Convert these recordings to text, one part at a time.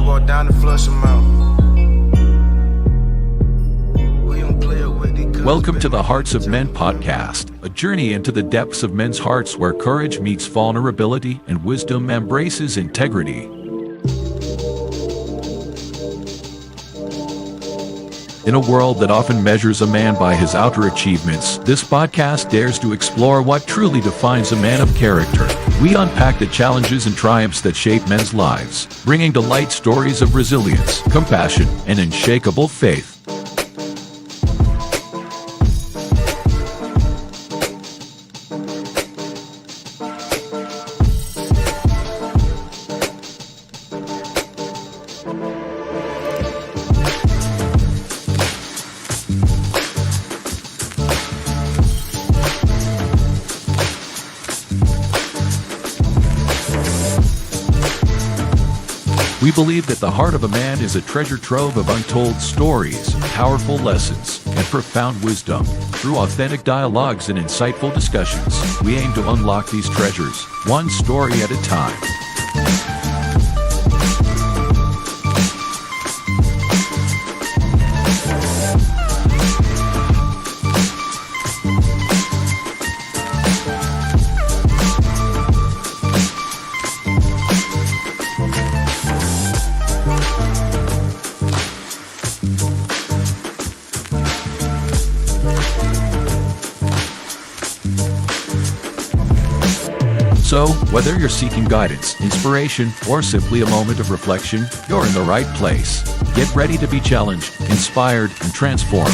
walk down and flush them out. Welcome to the Hearts of Men podcast, a journey into the depths of men's hearts where courage meets vulnerability and wisdom embraces integrity. In a world that often measures a man by his outer achievements, this podcast dares to explore what truly defines a man of character. We unpack the challenges and triumphs that shape men's lives, bringing to light stories of resilience, compassion, and unshakable faith. We believe that the heart of a man is a treasure trove of untold stories, powerful lessons, and profound wisdom. Through authentic dialogues and insightful discussions, we aim to unlock these treasures, one story at a time. So, whether you're seeking guidance, inspiration, or simply a moment of reflection, you're in the right place. Get ready to be challenged, inspired, and transformed.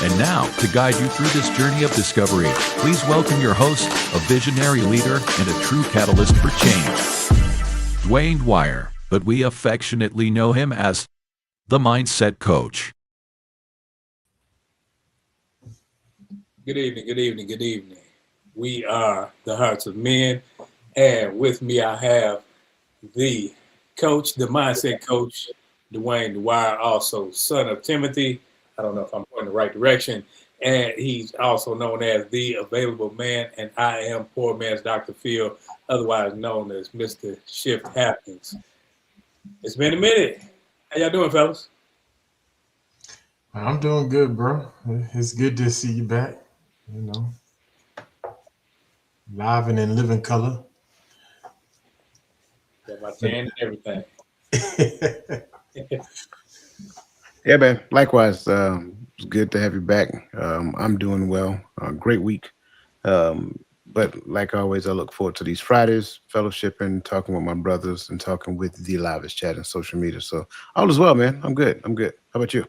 And now, to guide you through this journey of discovery, please welcome your host, a visionary leader and a true catalyst for change, Dwayne Dwyer, but we affectionately know him as the Mindset Coach. Good evening, good evening, good evening. We are the Hearts of Men, and with me I have the coach, the Mindset Coach, Dwayne Dwyer, also son of Timothy. I don't know if I'm going the right direction. And he's also known as the Available Man, and I am Poor Man's Dr. Phil, otherwise known as Mr. Shift Happens. It's been a minute. How y'all doing, fellas? I'm doing good, bro. It's good to see you back. You know, live and in living color. Got my tan and everything. Yeah, man. Likewise, it's good to have you back. I'm doing well. Great week. But like always, I look forward to these Fridays, fellowshipping, talking with my brothers, and talking with the livest chat and social media. So all is well, man. I'm good. How about you?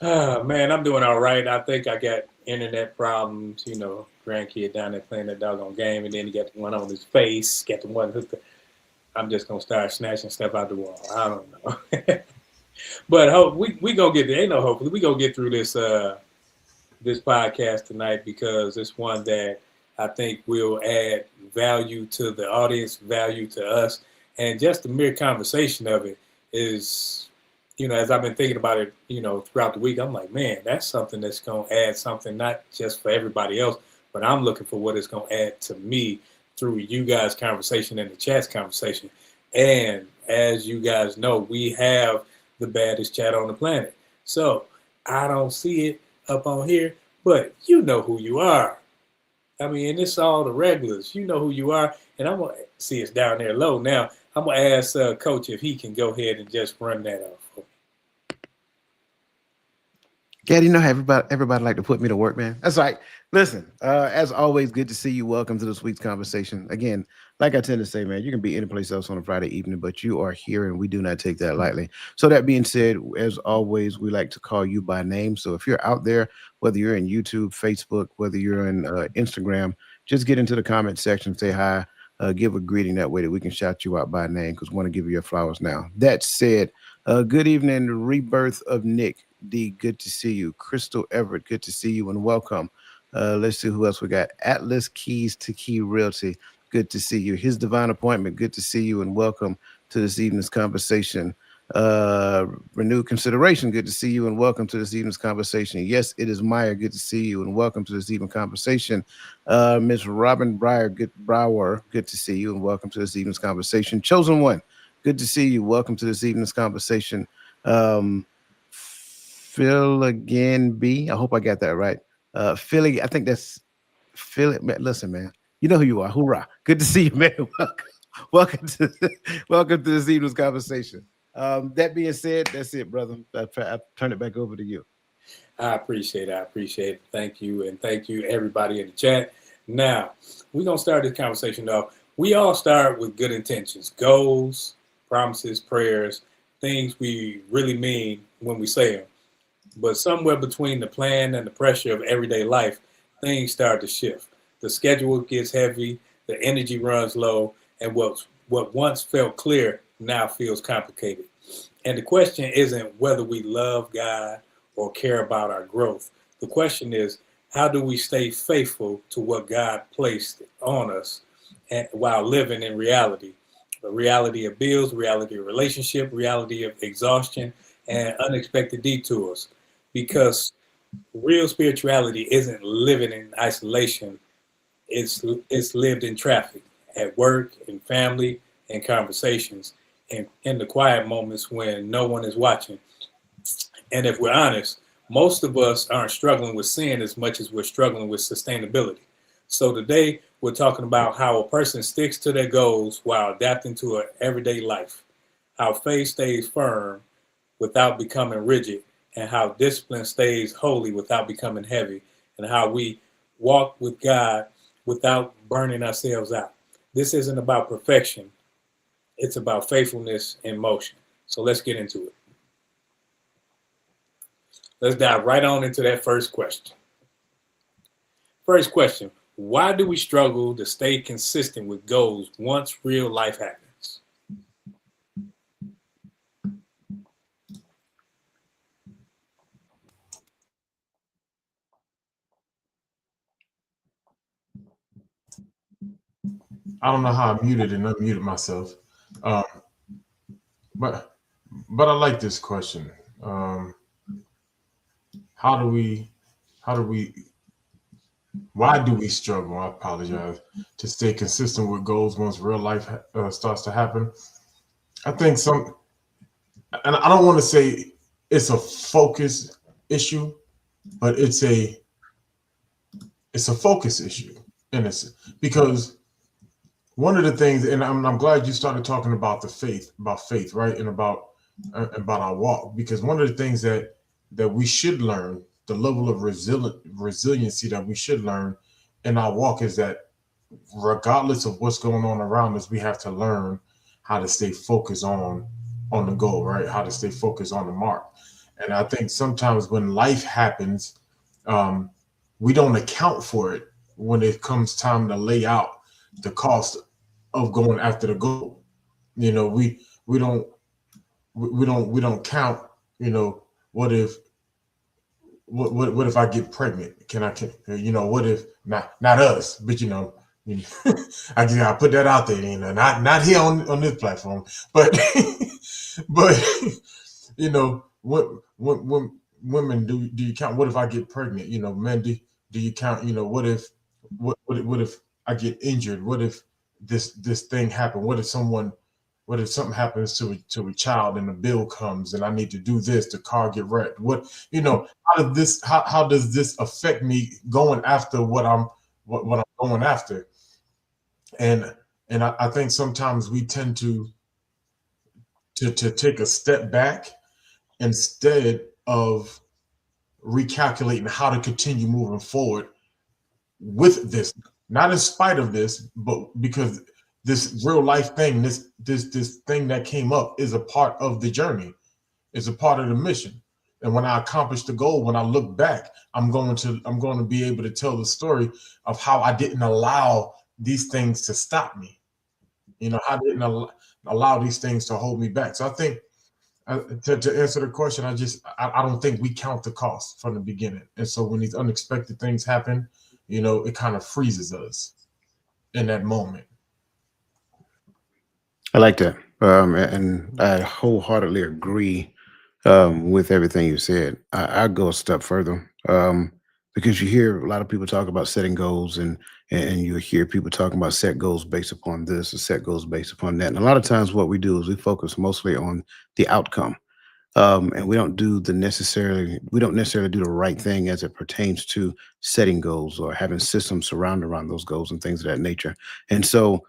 Man, I'm doing all right. I think I got internet problems, grandkid down there playing that doggone game, and then he got the one on his face, got the one hooked up. I'm just going to start snatching stuff out the wall. I don't know. But we going to get there. Ain't no hopefully. We going to get through this this podcast tonight because it's one that I think will add value to the audience, value to us, and just the mere conversation of it is... as I've been thinking about it, throughout the week, I'm like, man, that's something that's going to add something, not just for everybody else, but I'm looking for what it's going to add to me through you guys' conversation and the chat's conversation. And as you guys know, we have the baddest chat on the planet. So I don't see it up on here, but you know who you are. I mean, it's all the regulars. You know who you are. And I'm going to see it's down there low now. I'm going to ask Coach if he can go ahead and just run that off. Yeah, how everybody like to put me to work, man. That's right. Listen, as always, good to see you. Welcome to this week's conversation. Again, like I tend to say, man, you can be any place else on a Friday evening, but you are here and we do not take that lightly. So that being said, as always, we like to call you by name. So if you're out there, whether you're in YouTube, Facebook, whether you're in Instagram, just get into the comment section, say hi, give a greeting that way that we can shout you out by name because we want to give you your flowers now. That said, good evening, Rebirth of Nick. D, good to see you. Crystal Everett, good to see you and welcome. Let's see who else we got. Atlas Keys to Key Realty, good to see you. His Divine Appointment, good to see you and welcome to this evening's conversation. Renewed Consideration, good to see you and welcome to this evening's conversation. Yes, it is Meyer, good to see you and welcome to this evening conversation. Miss Robin Brower, good to see you and welcome to this evening's conversation. Chosen One, good to see you. Welcome to this evening's conversation. Phil again, B. I hope I got that right. Philly, I think that's Philly. Man, listen, man, you know who you are. Hoorah! Good to see you, man. Welcome to welcome to this evening's conversation. That being said, that's it, brother. I turn it back over to you. I appreciate it. I appreciate it. Thank you. And thank you, everybody in the chat. Now, we're going to start this conversation off. We all start with good intentions, goals, promises, prayers, things we really mean when we say them. But somewhere between the plan and the pressure of everyday life, things start to shift. The schedule gets heavy, the energy runs low, and what once felt clear now feels complicated. And the question isn't whether we love God or care about our growth. The question is, how do we stay faithful to what God placed on us and while living in reality? The reality of bills, reality of relationship, reality of exhaustion, and unexpected detours. Because real spirituality isn't living in isolation. It's lived in traffic, at work, in family, in conversations, and in the quiet moments when no one is watching. And if we're honest, most of us aren't struggling with sin as much as we're struggling with sustainability. So today we're talking about how a person sticks to their goals while adapting to an everyday life, how faith stays firm without becoming rigid, and how discipline stays holy without becoming heavy, and how we walk with God without burning ourselves out. This isn't about perfection. It's about faithfulness in motion. So let's get into it. Let's dive right on into that first question. First question, why do we struggle to stay consistent with goals once real life happens? I don't know how I muted and unmuted myself, um, but I like this question. How do we? Why do we struggle? I apologize, to stay consistent with goals once real life starts to happen. I think and I don't want to say it's a focus issue, but it's a focus issue, and it's because one of the things, and I'm glad you started talking about faith, right, and about our walk, because one of the things that we should learn, the level of resiliency that we should learn in our walk, is that regardless of what's going on around us, we have to learn how to stay focused on the goal, right? How to stay focused on the mark. And I think sometimes when life happens, we don't account for it when it comes time to lay out the cost of going after the goal. You know, we don't count. You know, what if what if I get pregnant? What if not us, but I just gotta put that out there. Not here on this platform, but but what women do you count? What if I get pregnant? Men, do you count? What if I get injured? What if this thing happened? What if something happens to a child and the bill comes and I need to do this, the car get wrecked? How does this affect me going after what I'm going after? And I think sometimes we tend to take a step back instead of recalculating how to continue moving forward with this, not in spite of this, but because this real life thing, this thing that came up, is a part of the journey, is a part of the mission. And when I accomplish the goal, when I look back, I'm going to be able to tell the story of how I didn't allow these things to stop me. I didn't allow these things to hold me back. So I think, to answer the question, I don't think we count the cost from the beginning. And so when these unexpected things happen, it kind of freezes us in that moment. I like that. And I wholeheartedly agree with everything you said. I go a step further because you hear a lot of people talk about setting goals, and you hear people talking about set goals based upon this or set goals based upon that. And a lot of times, what we do is we focus mostly on the outcome, and we don't necessarily do the right thing as it pertains to setting goals or having systems surrounded around those goals and things of that nature. And so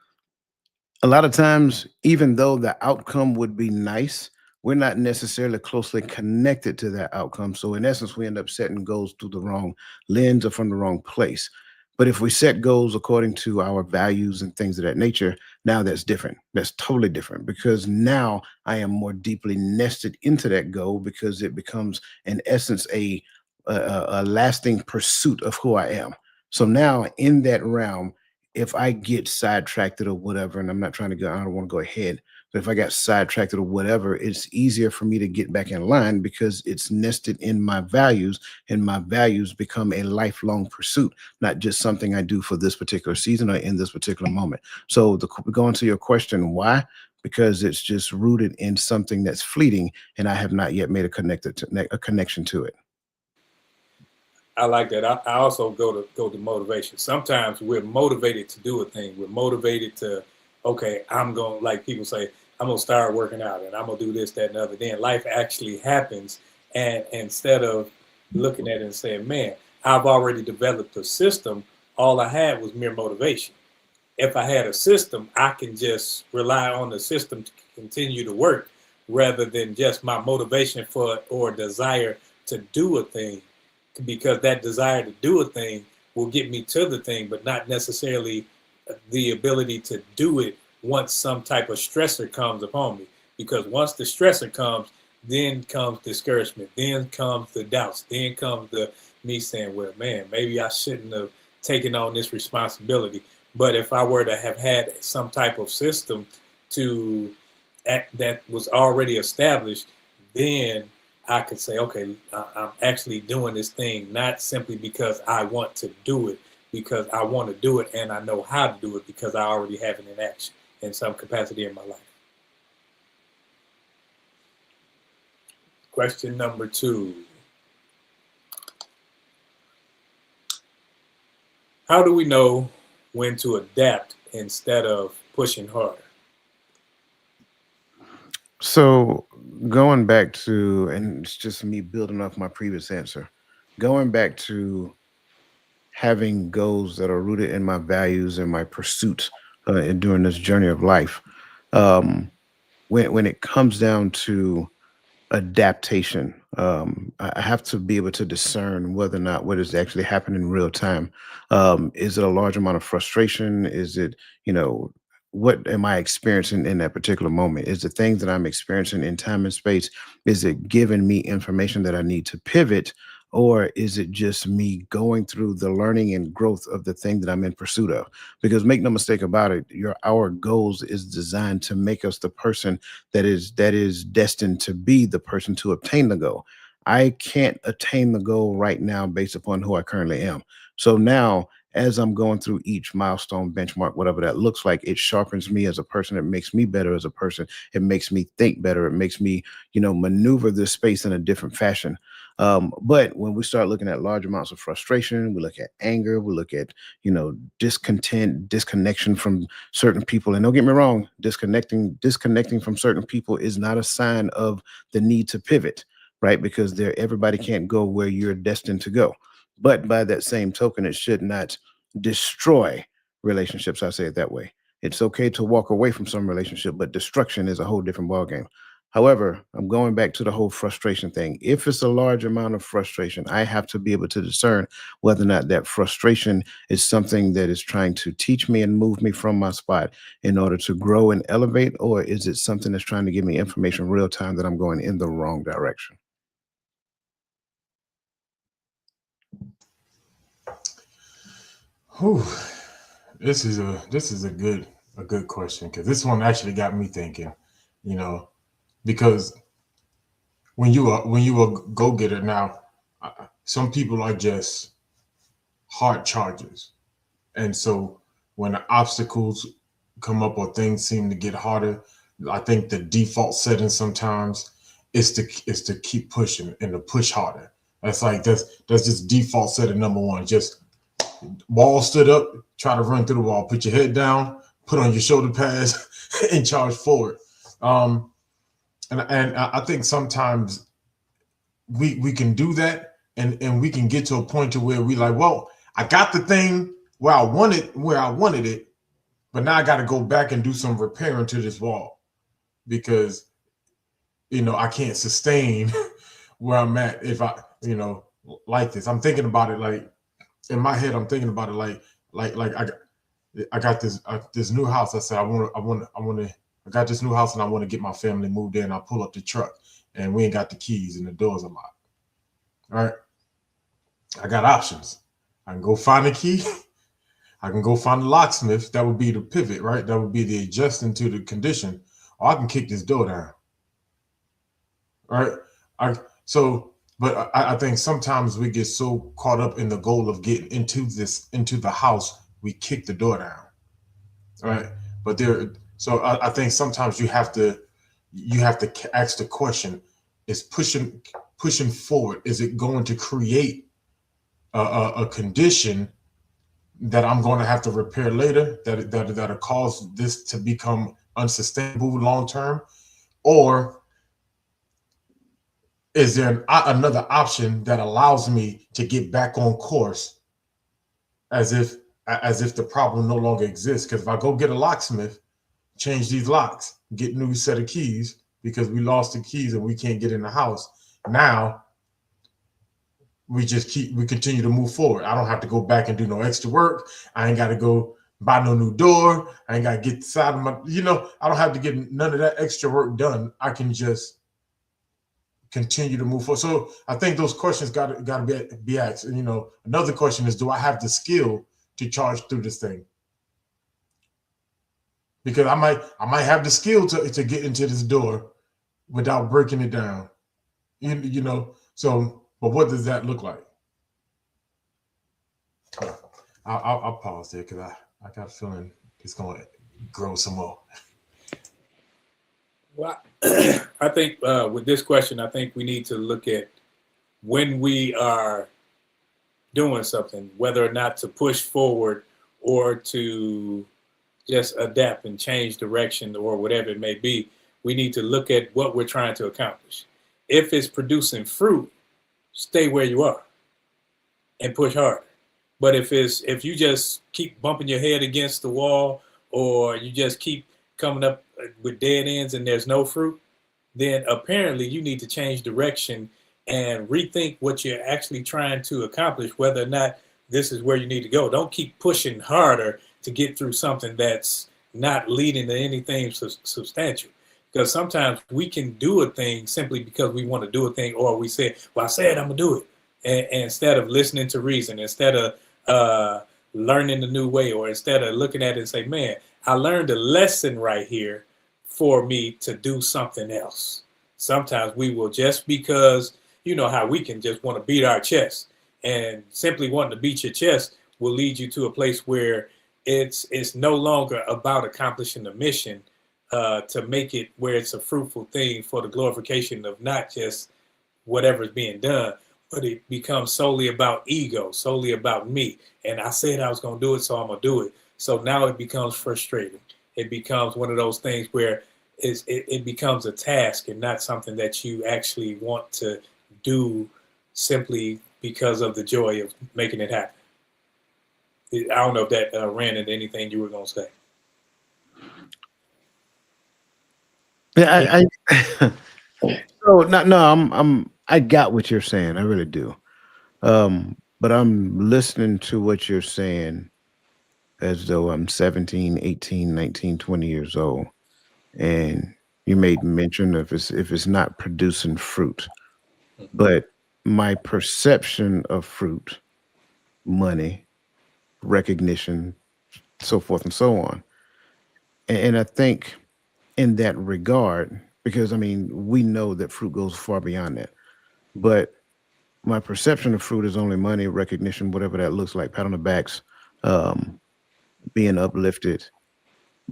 a lot of times, even though the outcome would be nice, we're not necessarily closely connected to that outcome. So, in essence, we end up setting goals through the wrong lens or from the wrong place. But if we set goals according to our values and things of that nature, now that's different. That's totally different because now I am more deeply nested into that goal because it becomes, in essence, a lasting pursuit of who I am. So now in that realm, if I get sidetracked or whatever, and I'm not trying to go, I don't want to go ahead, but if I got sidetracked or whatever, it's easier for me to get back in line because it's nested in my values, and my values become a lifelong pursuit, not just something I do for this particular season or in this particular moment. So, going to your question, why? Because it's just rooted in something that's fleeting, and I have not yet made a connection to it. I like that. I also go to motivation. Sometimes we're motivated to do a thing. We're motivated to, okay, I'm going, like people say, I'm gonna start working out and I'm gonna do this, that, and the other. Then life actually happens, and instead of looking at it and saying, man, I've already developed a system. All I had was mere motivation. If I had a system, I can just rely on the system to continue to work rather than just my motivation for or desire to do a thing, because that desire to do a thing will get me to the thing, but not necessarily the ability to do it once some type of stressor comes upon me. Because once the stressor comes, then comes discouragement, then comes the doubts, then comes the me saying, well, man, maybe I shouldn't have taken on this responsibility. But if I were to have had some type of system to that was already established, then I could say, okay, I'm actually doing this thing not simply because I want to do it, because I want to do it and I know how to do it because I already have it in action in some capacity in my life. Question number 2. How do we know when to adapt instead of pushing harder? So going back to, and it's just me building off my previous answer, going back to having goals that are rooted in my values and my pursuits and during this journey of life. Um, when it comes down to adaptation. I have to be able to discern whether or not what is actually happening in real time. Is it a large amount of frustration? Is it, you know, what am I experiencing in that particular moment? Is the things that I'm experiencing in time and space, is it giving me information that I need to pivot? Or is it just me going through the learning and growth of the thing that I'm in pursuit of? Because make no mistake about it, our goals is designed to make us the person that is destined to be the person to obtain the goal. I can't attain the goal right now based upon who I currently am. So now, as I'm going through each milestone, benchmark, whatever that looks like, it sharpens me as a person. It makes me better as a person. It makes me think better. It makes me, maneuver this space in a different fashion. But when we start looking at large amounts of frustration, we look at anger, we look at, discontent, disconnection from certain people. And don't get me wrong, disconnecting from certain people is not a sign of the need to pivot, right? Because everybody can't go where you're destined to go. But by that same token, it should not destroy relationships. I say it that way. It's okay to walk away from some relationship, but destruction is a whole different ballgame. However, I'm going back to the whole frustration thing. If it's a large amount of frustration, I have to be able to discern whether or not that frustration is something that is trying to teach me and move me from my spot in order to grow and elevate, or is it something that's trying to give me information real time that I'm going in the wrong direction? Whew. This is a good question because this one actually got me thinking. You know, because when you a go getter now, some people are just hard chargers, and so when the obstacles come up or things seem to get harder, I think the default setting sometimes is to keep pushing and to push harder. That's just default setting number one. Just wall stood up, try to run through the wall, put your head down, put on your shoulder pads, and charge forward. Um, and I think sometimes we can do that, and we can get to a point to where we like, well, I got the thing where I wanted it, but now I got to go back and do some repairing to this wall because I can't sustain where I'm at if I like this. I'm thinking about it like in my head. I'm thinking about it like I got this new house. I said I got this new house and I want to get my family moved in. I pull up the truck and we ain't got the keys and the doors are locked. All right, I got options. I can go find a key. I can go find the locksmith. That would be the pivot, right? That would be the adjusting to the condition. Or I can kick this door down. Right? But I think sometimes we get so caught up in the goal of getting into the house, we kick the door down. Right? So I think sometimes you have to ask the question: is pushing forward? Is it going to create a condition that I'm going to have to repair later, that'll cause this to become unsustainable long term, or is there another option that allows me to get back on course, as if the problem no longer exists? Because if I go get a locksmith, change these locks, get new set of keys because we lost the keys and we can't get in the house. Now we continue to move forward. I don't have to go back and do no extra work. I ain't got to go buy no new door. I ain't got to get the side of my, I don't have to get none of that extra work done. I can just continue to move forward. So I think those questions got to be asked. And, another question is, do I have the skill to charge through this thing? Because I might have the skill to get into this door without breaking it down. So, but what does that look like? I'll pause there because I got a feeling it's going to grow some more. Well, I think with this question, I think we need to look at when we are doing something, whether or not to push forward or to just adapt and change direction or whatever it may be. We need to look at what we're trying to accomplish. If it's producing fruit, stay where you are and push harder. But if you just keep bumping your head against the wall, or you just keep coming up with dead ends and there's no fruit, then apparently you need to change direction and rethink what you're actually trying to accomplish, whether or not this is where you need to go. Don't keep pushing harder to get through something that's not leading to anything substantial. Because sometimes we can do a thing simply because we want to do a thing, or we say, well, I said I'm going to do it. And instead of listening to reason, instead of learning a new way, or instead of looking at it and say, man, I learned a lesson right here for me to do something else. Sometimes we will, just because, you know how we can just want to beat our chest, and simply wanting to beat your chest will lead you to a place where it's no longer about accomplishing the mission, to make it where it's a fruitful thing for the glorification of not just whatever's being done, but it becomes solely about ego, solely about me. And I said I was going to do it, so I'm going to do it. So now it becomes frustrating. It becomes one of those things where it becomes a task and not something that you actually want to do simply because of the joy of making it happen. I don't know if that ran into anything you were going to say. Yeah, I got what you're saying. I really do. But I'm listening to what you're saying as though I'm 17, 18, 19, 20 years old. And you made mention of if it's not producing fruit. But my perception of fruit, money, recognition, so forth and so on. And I think in that regard, because I mean, we know that fruit goes far beyond that. But my perception of fruit is only money, recognition, whatever that looks like, pat on the backs, being uplifted,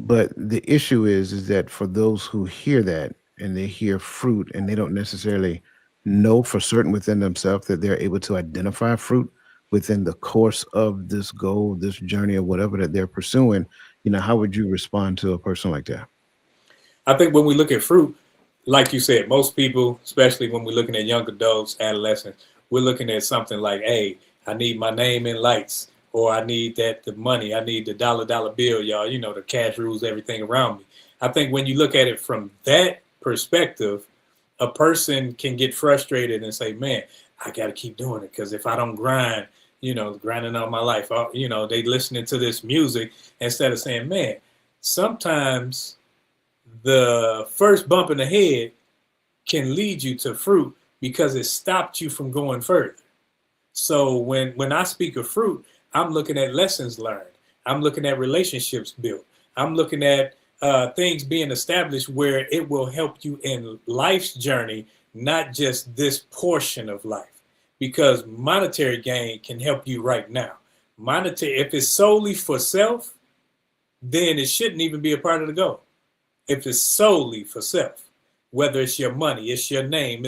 But the issue is that for those who hear that and they hear fruit and they don't necessarily know for certain within themselves that they're able to identify fruit within the course of this goal, this journey, or whatever that they're pursuing, how would you respond to a person like that? I think when we look at fruit, like you said, most people, especially when we're looking at young adults, adolescents, we're looking at something like, hey, I need my name in lights, or I need the money, I need the dollar bill, y'all. The cash rules everything around me. I think when you look at it from that perspective, a person can get frustrated and say, man, I got to keep doing it because if I don't grind, grinding all my life, they listening to this music instead of saying, man, sometimes the first bump in the head can lead you to fruit because it stopped you from going further. So when I speak of fruit, I'm looking at lessons learned. I'm looking at relationships built. I'm looking at things being established where it will help you in life's journey, not just this portion of life. Because monetary gain can help you right now. Monetary, if it's solely for self, then it shouldn't even be a part of the goal. If it's solely for self, whether it's your money, it's your name,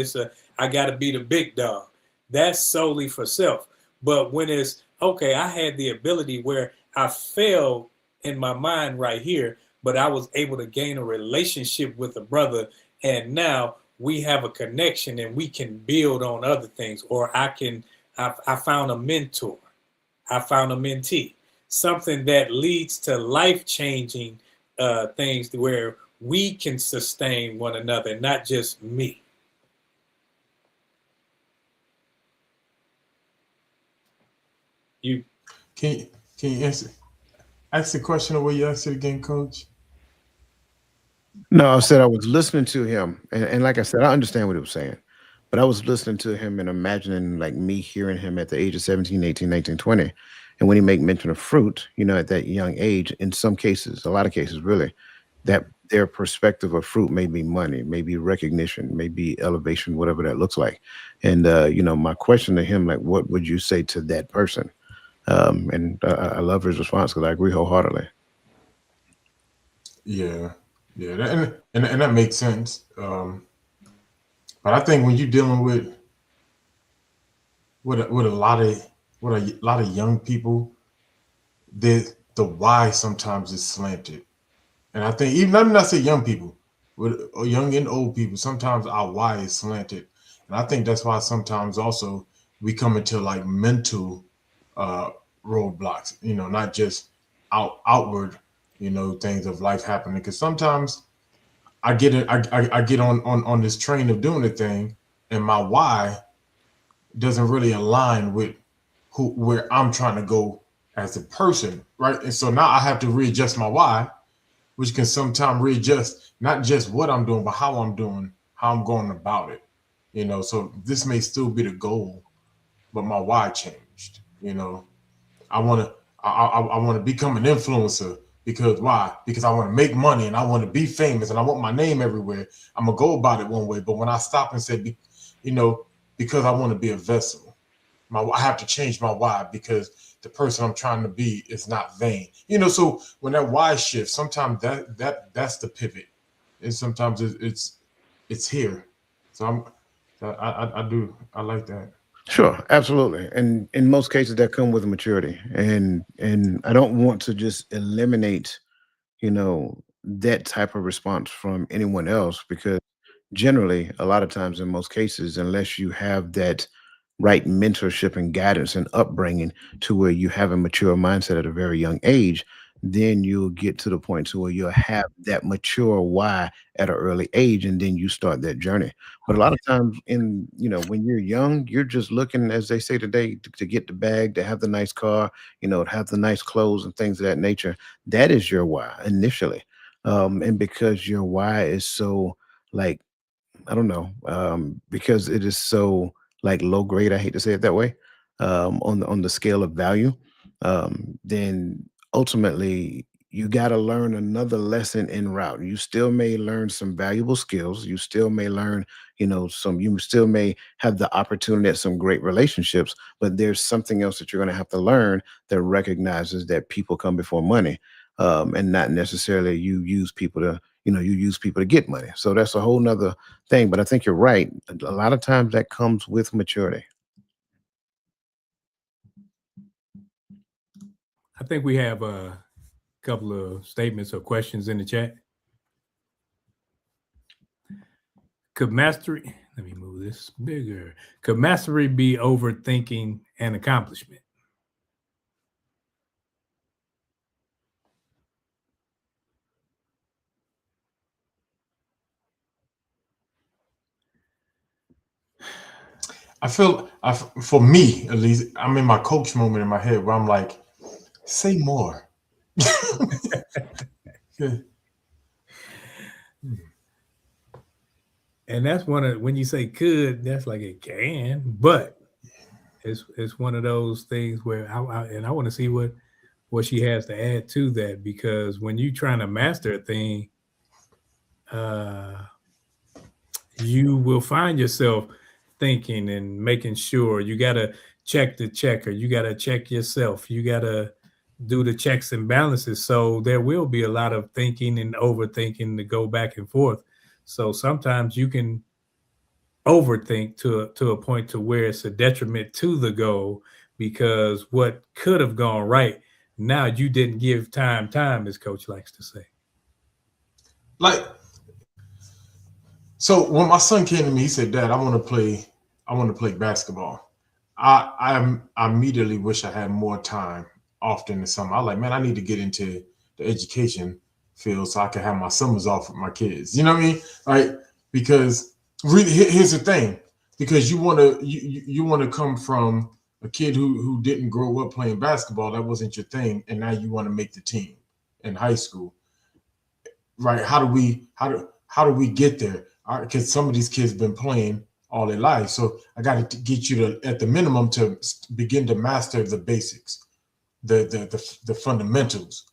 I gotta be the big dog. That's solely for self. But when it's okay, I had the ability where I failed in my mind right here, but I was able to gain a relationship with a brother, and now we have a connection and we can build on other things. Or I found a mentor, I found a mentee, something that leads to life changing things where we can sustain one another, not just me. You Can can you answer ask the question the way you asked it again, Coach? No, I said I was listening to him, and like I said, I understand what he was saying, but I was listening to him and imagining like me hearing him at the age of 17, 18, 19, 20. And when he make mention of fruit, at that young age, in some cases, a lot of cases really, that their perspective of fruit may be money, maybe recognition, maybe elevation, whatever that looks like. And my question to him, like, what would you say to that person? And I love his response because I agree wholeheartedly. Yeah, yeah, and that makes sense. But I think when you're dealing with a lot of young people, the why sometimes is slanted. And I think even let me not say young people, with young and old people, sometimes our why is slanted. And I think that's why sometimes also we come into like mental uh roadblocks, not just outward, things of life happening. Because sometimes I get on this train of doing the thing, and my why doesn't really align with where I'm trying to go as a person, right? And so now I have to readjust my why, which can sometimes readjust not just what I'm doing, but how I'm doing, how I'm going about it. So this may still be the goal, but my why changed. I want to I want to become an influencer because why? Because I want to make money and I want to be famous and I want my name everywhere. I'm gonna go about it one way, but when I stop and say, you know, because I want to be a vessel, I have to change my why because the person I'm trying to be is not vain. So when that why shifts, sometimes that's the pivot, and sometimes it's here. So I like that. Sure, absolutely. And in most cases that come with maturity. And I don't want to just eliminate, that type of response from anyone else because generally a lot of times in most cases unless you have that right mentorship and guidance and upbringing to where you have a mature mindset at a very young age, then you'll get to the point to where you'll have that mature why at an early age, and then you start that journey. But a lot of times when you're young, you're just looking, as they say today, to get the bag, to have the nice car, to have the nice clothes and things of that nature. That is your why initially. And because your why is so like I don't know, because it is so like low grade. I hate to say it that way. On the scale of value, then ultimately you got to learn another lesson en route. You still may learn some valuable skills. You still may learn, some. You still may have the opportunity at some great relationships, but there's something else that you're going to have to learn that recognizes that people come before money. and not necessarily you use people to, you use people to get money. So that's a whole nother thing. But I think you're right. A lot of times that comes with maturity. I think we have a couple of statements or questions in the chat. Could mastery, let me move this bigger. Could mastery be overthinking an accomplishment? I feel, for me at least, I'm in my coach moment in my head where I'm like, say more. Yeah. And that's one of, when you say could, that's like it can, but it's one of those things where I want to see what she has to add to that, because when you're trying to master a thing, you will find yourself thinking and making sure you got to check the checker, you got to check yourself, you got to do the checks and balances. So there will be a lot of thinking and overthinking to go back and forth. So sometimes you can overthink to a point to where it's a detriment to the goal, because what could have gone right, now you didn't give time, as coach likes to say. Like, so when my son came to me, he said, "Dad, I want to play basketball." I immediately wish I had more time often in the summer. I was like, man, I need to get into the education field so I can have my summers off with my kids. You know what I mean? Like, because really, here's the thing: because you want to come from a kid who didn't grow up playing basketball, that wasn't your thing, and now you want to make the team in high school, right? How do we get there? Because some of these kids have been playing all their life, so I got to get you to, at the minimum, to begin to master the basics, the fundamentals.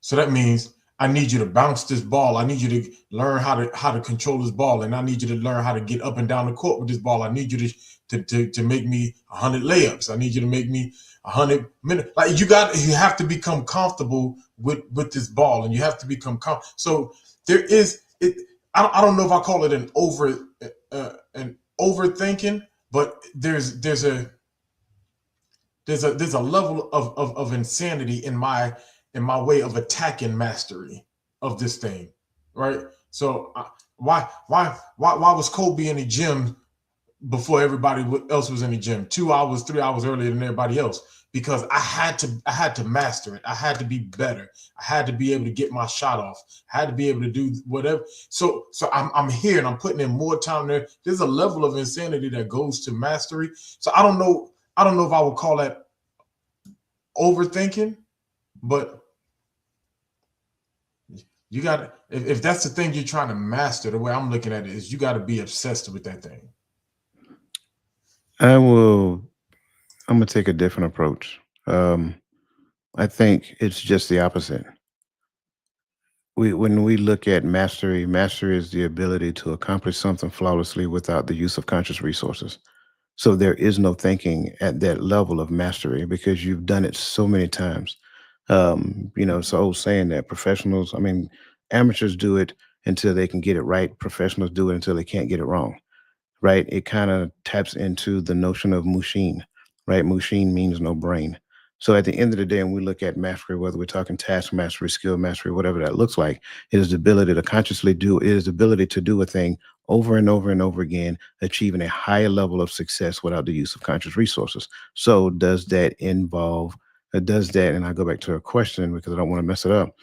So that means I need you to bounce this ball. I need you to learn how to control this ball, and I need you to learn how to get up and down the court with this ball. I need you to make me 100 layups. I need you to make me 100 minutes. Like, you have to become comfortable with this ball, and you have to become so there is it. I don't know if I call it an overthinking, but there's a level of insanity in my way of attacking mastery of this thing, right? So why was Kobe in the gym before everybody else was in the gym, 2 hours, 3 hours earlier than everybody else? Because I had to master it. I had to be better. I had to be able to get my shot off. I had to be able to do whatever. So I'm here and I'm putting in more time there. There's a level of insanity that goes to mastery. So I don't know if I would call that overthinking, but you got to, if that's the thing you're trying to master, the way I'm looking at it is you got to be obsessed with that thing. I'm gonna take a different approach. I think it's just the opposite. When we look at mastery is the ability to accomplish something flawlessly without the use of conscious resources. So there is no thinking at that level of mastery because you've done it so many times. It's an old saying that amateurs do it until they can get it right. Professionals do it until they can't get it wrong, right? It kind of taps into the notion of Mushin, right? Mushin means no brain. So at the end of the day, when we look at mastery, whether we're talking task mastery, skill mastery, whatever that looks like, it is the ability to consciously do, it is the ability to do a thing over and over and over again, achieving a higher level of success without the use of conscious resources. So does that involve, and I go back to a question because I don't want to mess it up.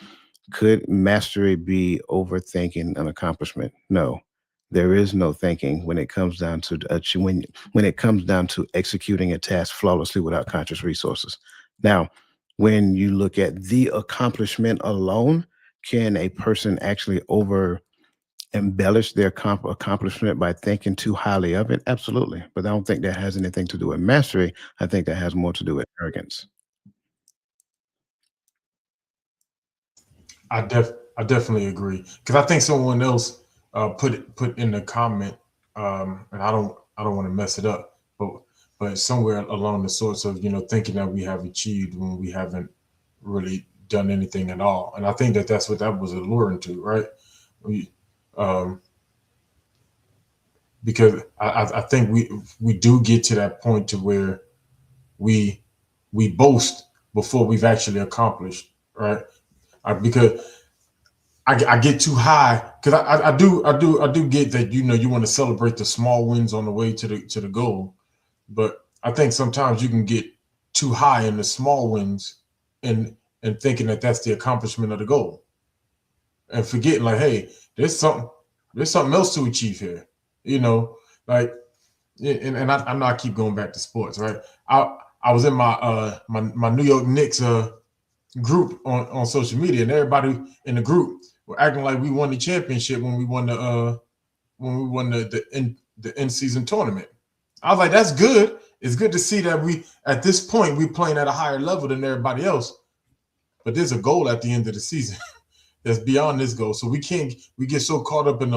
Could mastery be overthinking an accomplishment? No. There is no thinking when it comes down to when it comes down to executing a task flawlessly without conscious resources. Now, when you look at the accomplishment alone, can a person actually over embellish their accomplishment by thinking too highly of it? Absolutely. But I don't think that has anything to do with mastery. I think that has more to do with arrogance. I definitely agree, because I think someone else put in the comment, and I don't want to mess it up, but somewhere along the sorts of thinking that we have achieved when we haven't really done anything at all. And I think that's what that was alluring to, right? We, because I think we do get to that point to where we boast before we've actually accomplished, right? Because I get too high because I do get that, you know, you want to celebrate the small wins on the way to the goal, but I think sometimes you can get too high in the small wins and thinking that that's the accomplishment of the goal, and forgetting like, hey, there's something else to achieve here, you know, like, and I know I keep going back to sports, right? I was in my New York Knicks group on social media, and everybody in the group were acting like we won the championship when we won the end season tournament. I was like, that's good. It's good to see that we at this point we playing at a higher level than everybody else. But there's a goal at the end of the season that's beyond this goal. So we get so caught up in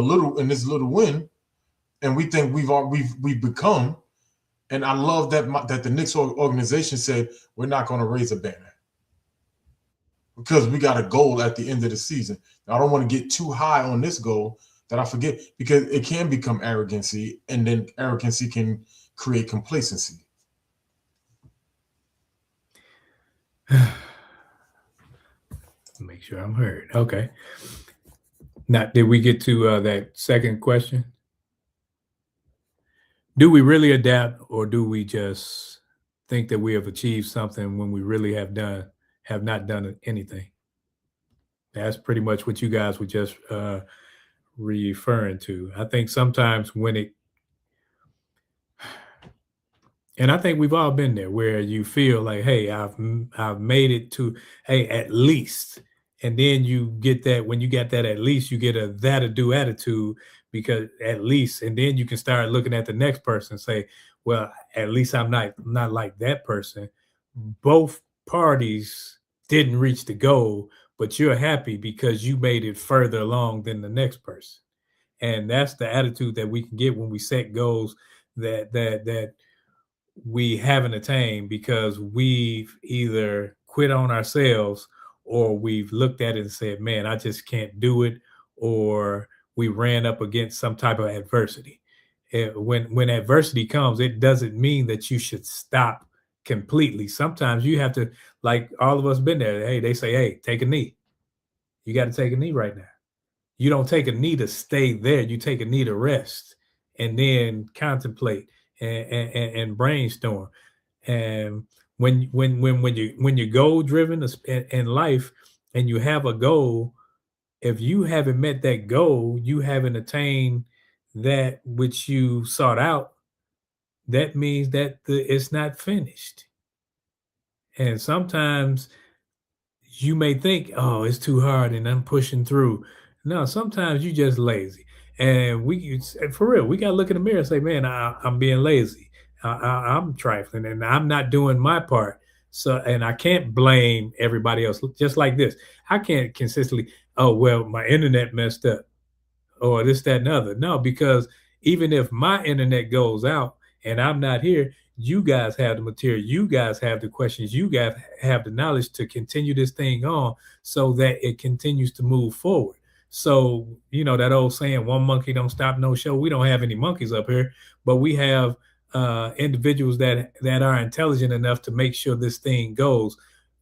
this little win, and we think we've become. And I love that the Knicks organization said we're not going to raise a banner because we got a goal at the end of the season. I don't want to get too high on this goal that I forget, because it can become arrogancy, and then arrogancy can create complacency. Make sure I'm heard. Okay. Now, did we get to that second question? Do we really adapt, or do we just think that we have achieved something when we really have not done anything? That's pretty much what you guys were just referring to. I think sometimes and I think we've all been there, where you feel like, hey, I've made it to, hey, at least. And then you get that, when you get that at least, you get a that'll do attitude, because at least, and then you can start looking at the next person and say, well, at least I'm not like that person. Both parties didn't reach the goal, but you're happy because you made it further along than the next person. And that's the attitude that we can get when we set goals that we haven't attained, because we've either quit on ourselves, or we've looked at it and said, man, I just can't do it, or we ran up against some type of adversity. When adversity comes, it doesn't mean that you should stop completely. Sometimes you have to, like all of us been there. Hey, they say, hey, take a knee. You got to take a knee right now. You don't take a knee to stay there. You take a knee to rest, and then contemplate and brainstorm. And when you're goal driven in life, and you have a goal, if you haven't met that goal, you haven't attained that which you sought out. That means that it's not finished. And sometimes you may think, oh, it's too hard and I'm pushing through. No, sometimes you just lazy. And for real, we got to look in the mirror and say, man, I'm being lazy. I'm trifling and I'm not doing my part. So, and I can't blame everybody else. Just like this, I can't consistently, oh, well, my internet messed up, or this, that, and other. No, because even if my internet goes out and I'm not here, you guys have the material, you guys have the questions, you guys have the knowledge to continue this thing on so that it continues to move forward. So, you know, that old saying, one monkey don't stop no show. We don't have any monkeys up here, but we have individuals that are intelligent enough to make sure this thing goes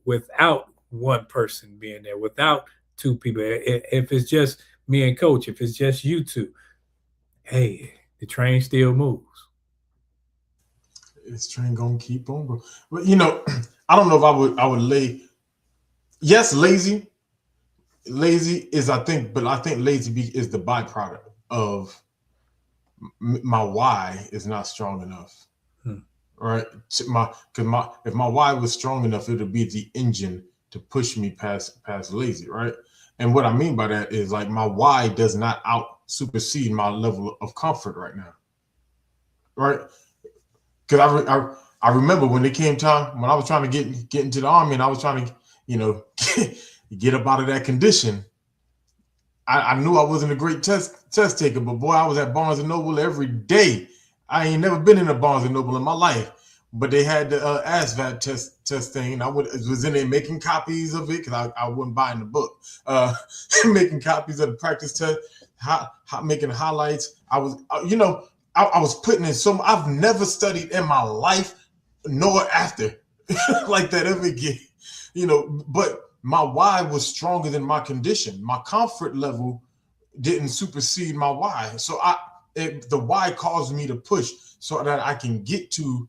without one person being there, without two people. If it's just me and Coach, if it's just you two, hey, the train still moves. This train gonna keep on, bro. But you know, I don't know if I would yes, lazy is, I think lazy is the byproduct of my why is not strong enough. Right? If my why was strong enough, it would be the engine to push me past lazy, right? And what I mean by that is, like, my why does not supersede my level of comfort right now, right? Because I remember when it came time when I was trying to get into the Army, and I was trying to, you know, get up out of that condition. I knew I wasn't a great test taker, but boy, I was at Barnes and Noble every day. I ain't never been in a Barnes and Noble in my life. but they had the ASVAB test thing. I was in there making copies of it because I wasn't buying the book. Making copies of the practice test, making highlights. I was, I was putting in some. I've never studied in my life, nor after, like that ever again. But my why was stronger than my condition. My comfort level didn't supersede my why. So the why caused me to push so that I can get to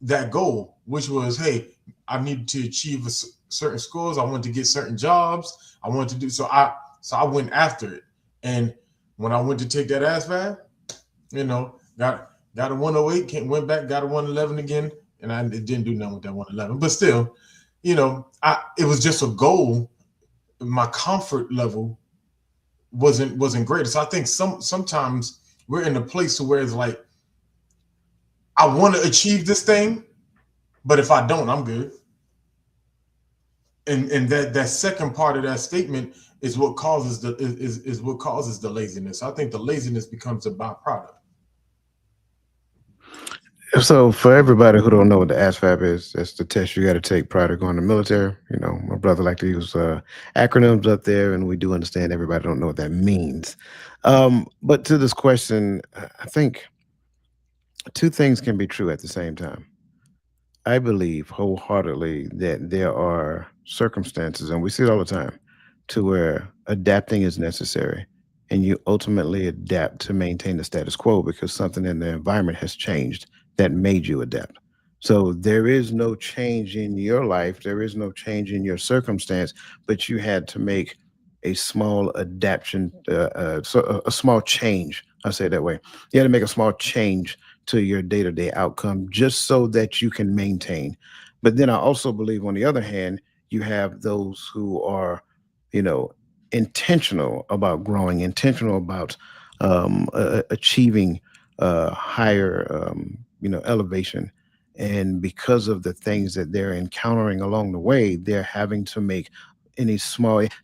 that goal, which was, hey, I needed to achieve certain scores. I wanted to get certain jobs. I wanted to do so. I went after it, and when I went to take that ASVAB, got a 108, went back, got a 111 again, and it didn't do nothing with that 111. But still, it was just a goal. My comfort level wasn't great. So I think sometimes we're in a place where it's like, I want to achieve this thing, but if I don't, I'm good. And that second part of that statement is what causes the laziness. I think the laziness becomes a byproduct. So for everybody who don't know what the ASVAB is, that's the test you got to take prior to going to the military. My brother like to use acronyms up there, and we do understand everybody don't know what that means. But to this question, I think two things can be true at the same time. I believe wholeheartedly that there are circumstances, and we see it all the time, to where adapting is necessary. And you ultimately adapt to maintain the status quo because something in the environment has changed that made you adapt. So there is no change in your life, there is no change in your circumstance, but you had to make a small adaptation, so a small change. I'll say it that way. You had to make a small change to your day-to-day outcome just so that you can maintain. But then I also believe, on the other hand, you have those who are, you know, intentional about growing, intentional about achieving higher, elevation. And because of the things that they're encountering along the way, they're having to make they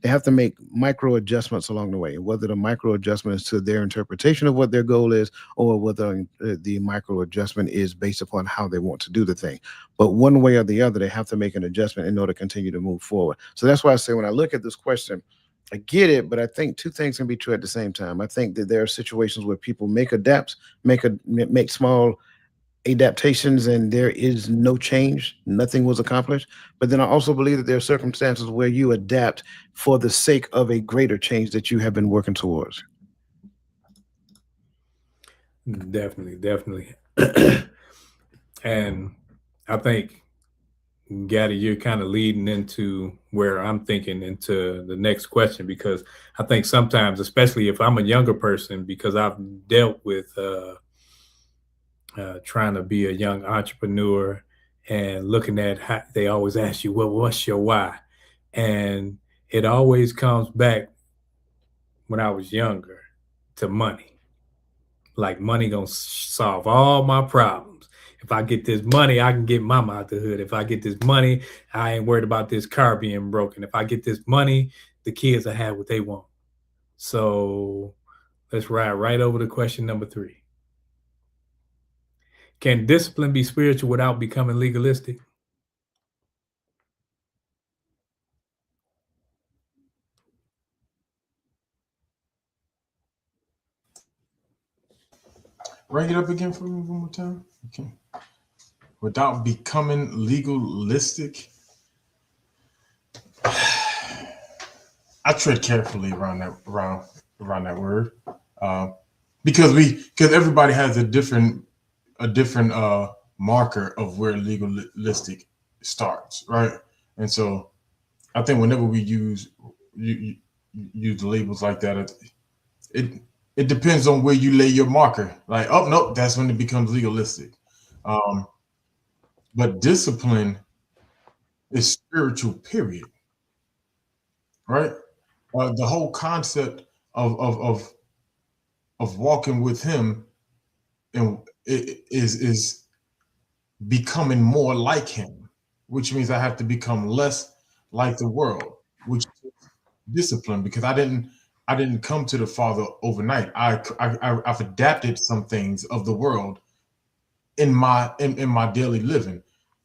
have to make micro adjustments along the way, whether the micro adjustment is to their interpretation of what their goal is, or whether the micro adjustment is based upon how they want to do the thing. But one way or the other, they have to make an adjustment in order to continue to move forward. So that's why I say, when I look at this question, I get it, but I think two things can be true at the same time. I think that there are situations where people make small adaptations, and there is no change, nothing was accomplished. But then I also believe that there are circumstances where you adapt for the sake of a greater change that you have been working towards. Definitely. And I think, Gaddy, you're kind of leading into where I'm thinking into the next question, because I think sometimes, especially if I'm a younger person, because I've dealt with trying to be a young entrepreneur and looking at how they always ask you, well, what's your why? And it always comes back, when I was younger, to money. Like, money gonna solve all my problems. If I get this money, I can get mama out the hood. If I get this money, I ain't worried about this car being broken. If I get this money, the kids will have what they want. So let's ride right over to question number 3. Can discipline be spiritual without becoming legalistic? Rank it up again for me one more time. Okay. Without becoming legalistic. I tread carefully around that word, because everybody has a different marker of where legalistic starts, right? And so I think whenever we use labels like that, it depends on where you lay your marker. Like, oh no, that's when it becomes legalistic. But discipline is spiritual, period. Right? The whole concept of walking with him and is becoming more like him, which means I have to become less like the world, which is discipline, because I didn't come to the Father overnight. I've adapted some things of the world in my daily living.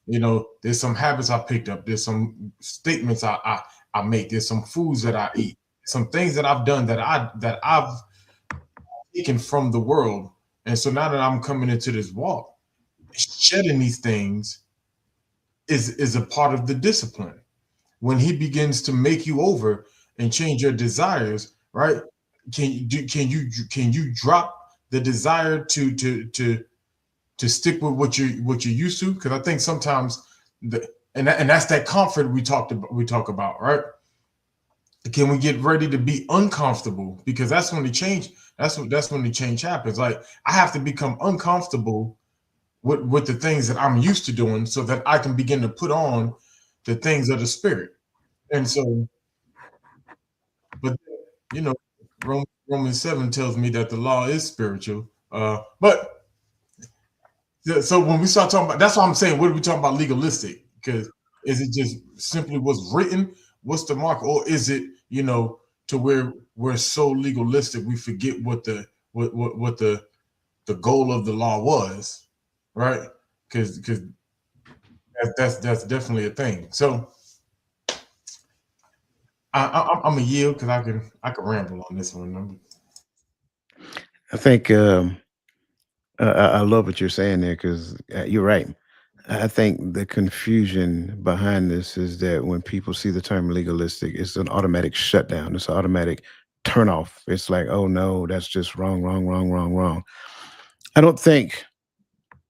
You know, there's some habits I picked up. There's some statements I make. There's some foods that I eat. Some things that I've done that I've taken from the world. And so now that I'm coming into this walk, shedding these things is a part of the discipline. When he begins to make you over and change your desires, right? Can you drop the desire to stick with what you're used to? Because I think sometimes and that's that comfort we talk about, right? Can we get ready to be uncomfortable? Because that's when the change that's when the change happens. Like I have to become uncomfortable with the things that I'm used to doing so that I can begin to put on the things of the spirit. And so, but you know, Romans 7 tells me that the law is spiritual. But so when we start talking about, that's what I'm saying. What are we talking about legalistic? Because is it just simply what's written? What's the mark, or is it to where we're so legalistic we forget what the goal of the law was, right? Because that's definitely a thing. So I'm a yield because I can ramble on this one. I think I love what you're saying there because you're right. I think the confusion behind this is that when people see the term legalistic, it's an automatic shutdown. It's an automatic turn off. It's like, oh no, that's just wrong, wrong, wrong, wrong, wrong. I don't think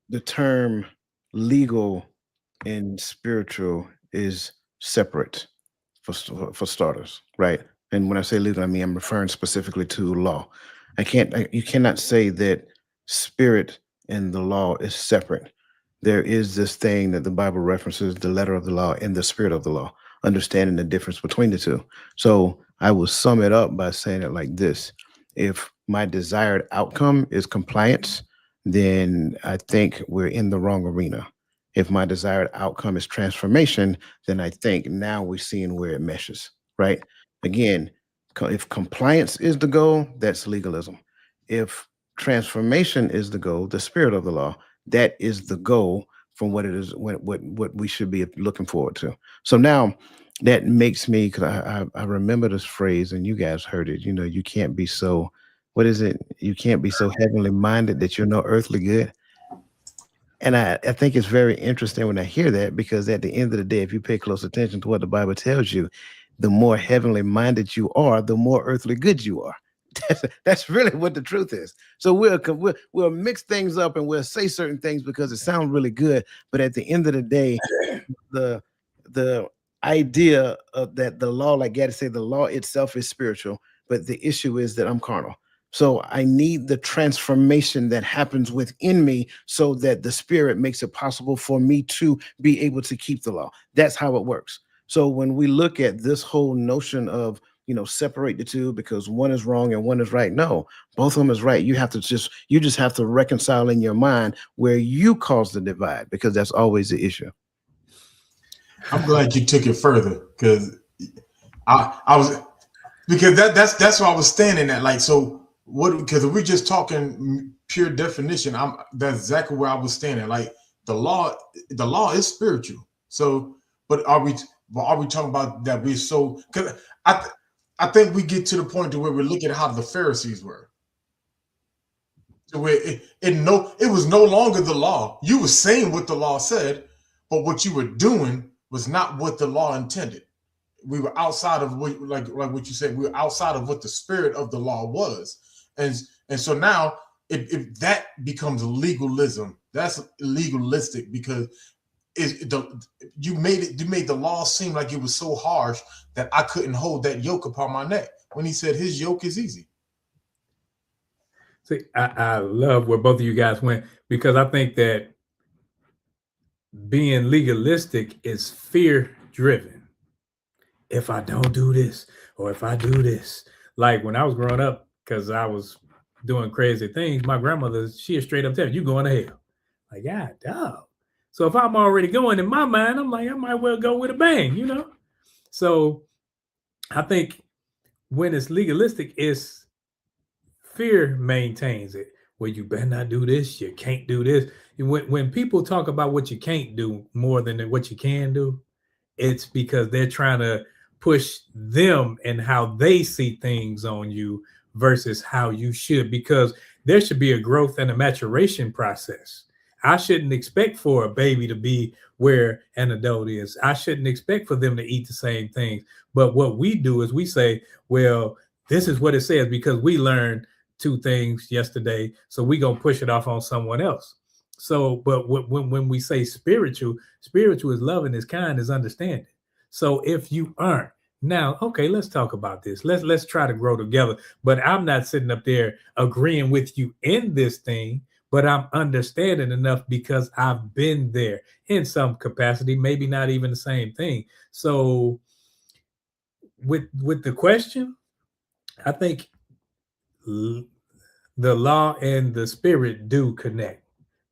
the term legal and spiritual is separate for starters, right? And when I say legal, I mean I'm referring specifically to law. You cannot say that spirit and the law is separate. There is this thing that the Bible references, the letter of the law and the spirit of the law, understanding the difference between the two. So I will sum it up by saying it like this. If my desired outcome is compliance, then I think we're in the wrong arena. If my desired outcome is transformation, then I think now we're seeing where it meshes, right? Again, if compliance is the goal, that's legalism. If transformation is the goal, the spirit of the law, that is the goal from what it is, what we should be looking forward to. So now that makes me, because I remember this phrase, and you guys heard it. You can't be so. What is it? You can't be so heavenly minded that you're no earthly good. And I think it's very interesting when I hear that, because at the end of the day, if you pay close attention to what the Bible tells you, the more heavenly minded you are, the more earthly good you are. That's really what the truth is. So we'll mix things up and we'll say certain things because it sounds really good, but at the end of the day, the idea of that the law, like Gaddy said, the law itself is spiritual, but the issue is that I'm carnal. So I need the transformation that happens within me so that the spirit makes it possible for me to be able to keep the law. That's how it works. So when we look at this whole notion of, separate the two because one is wrong and one is right. No, both of them is right. You just have to reconcile in your mind where you cause the divide, because that's always the issue. I'm glad you took it further because I was because that's where I was standing at. Like, so what? Because if we're just talking pure definition, that's exactly where I was standing. Like the law is spiritual. So, but are we talking about that we're so? Because I think we get to the point to where we're looking at how the Pharisees were. So where it was no longer the law. You were saying what the law said, but what you were doing was not what the law intended. We were outside of what, like what you said, we were outside of what the spirit of the law was. And so now if that becomes legalism, that's legalistic, because you made the law seem like it was so harsh that I couldn't hold that yoke upon my neck, when he said his yoke is easy. See, I love where both of you guys went, because I think that being legalistic is fear driven. If I don't do this, or if I do this, like when I was growing up, because I was doing crazy things, my grandmother, she straight up tell me, you going to hell. Like, God, dog. So if I'm already going in my mind, I'm like, I might well go with a bang, So I think when it's legalistic, it's fear maintains it. well, you better not do this. You can't do this. And when people talk about what you can't do more than what you can do, it's because they're trying to push them and how they see things on you versus how you should, because there should be a growth and a maturation process. I shouldn't expect for a baby to be where an adult is. I shouldn't expect for them to eat the same things. But what we do is we say, well, this is what it says because we learned two things yesterday. So we're going to push it off on someone else. So, but when we say spiritual, spiritual is loving, is kind, is understanding. So if you aren't, now, okay, let's talk about this. Let's try to grow together. But I'm not sitting up there agreeing with you in this thing, but I'm understanding enough because I've been there in some capacity, maybe not even the same thing. So with the question, I think the law and the spirit do connect.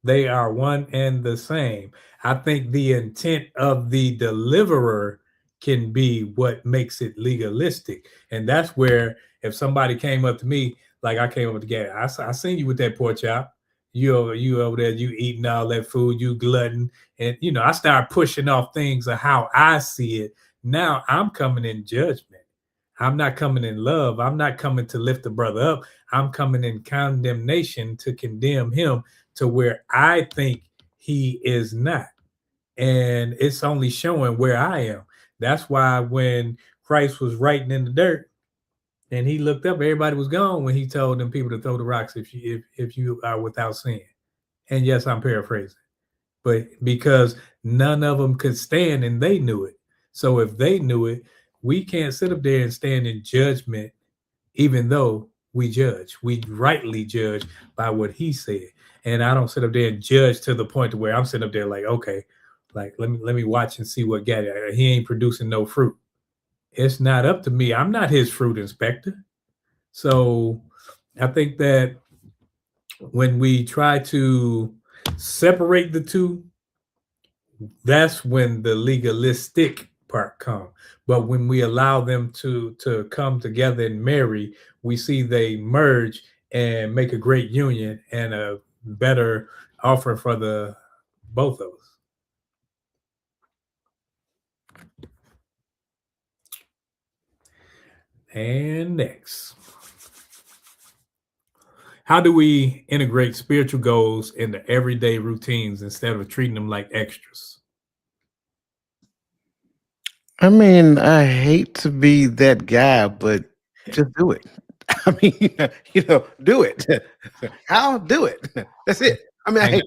They are one and the same. I think the intent of the deliverer can be what makes it legalistic. And that's where if somebody came up to me, like I came up with the guy, I seen you with that pork chop. You over there, you eating all that food, you glutton. And, I start pushing off things of how I see it. Now I'm coming in judgment. I'm not coming in love. I'm not coming to lift the brother up. I'm coming in condemnation to condemn him to where I think he is not. And it's only showing where I am. That's why when Christ was writing in the dirt and he looked up, everybody was gone when he told them people to throw the rocks if you are without sin. And yes, I'm paraphrasing, but because none of them could stand and they knew it. So if they knew it, we can't sit up there and stand in judgment, even though we judge. We rightly judge by what he said. And I don't sit up there and judge to the point to where I'm sitting up there like, okay, like let me watch and see what got it. He ain't producing no fruit. It's not up to me. I'm not his fruit inspector. So I think that when we try to separate the two, that's when the legalistic part comes. But when we allow them to come together and marry, we see they merge and make a great union and a better offering for the both of us. And next, how do we integrate spiritual goals into everyday routines instead of treating them like extras? I mean, I hate to be that guy, but just do it. I mean, do it. How do it? That's it. I mean,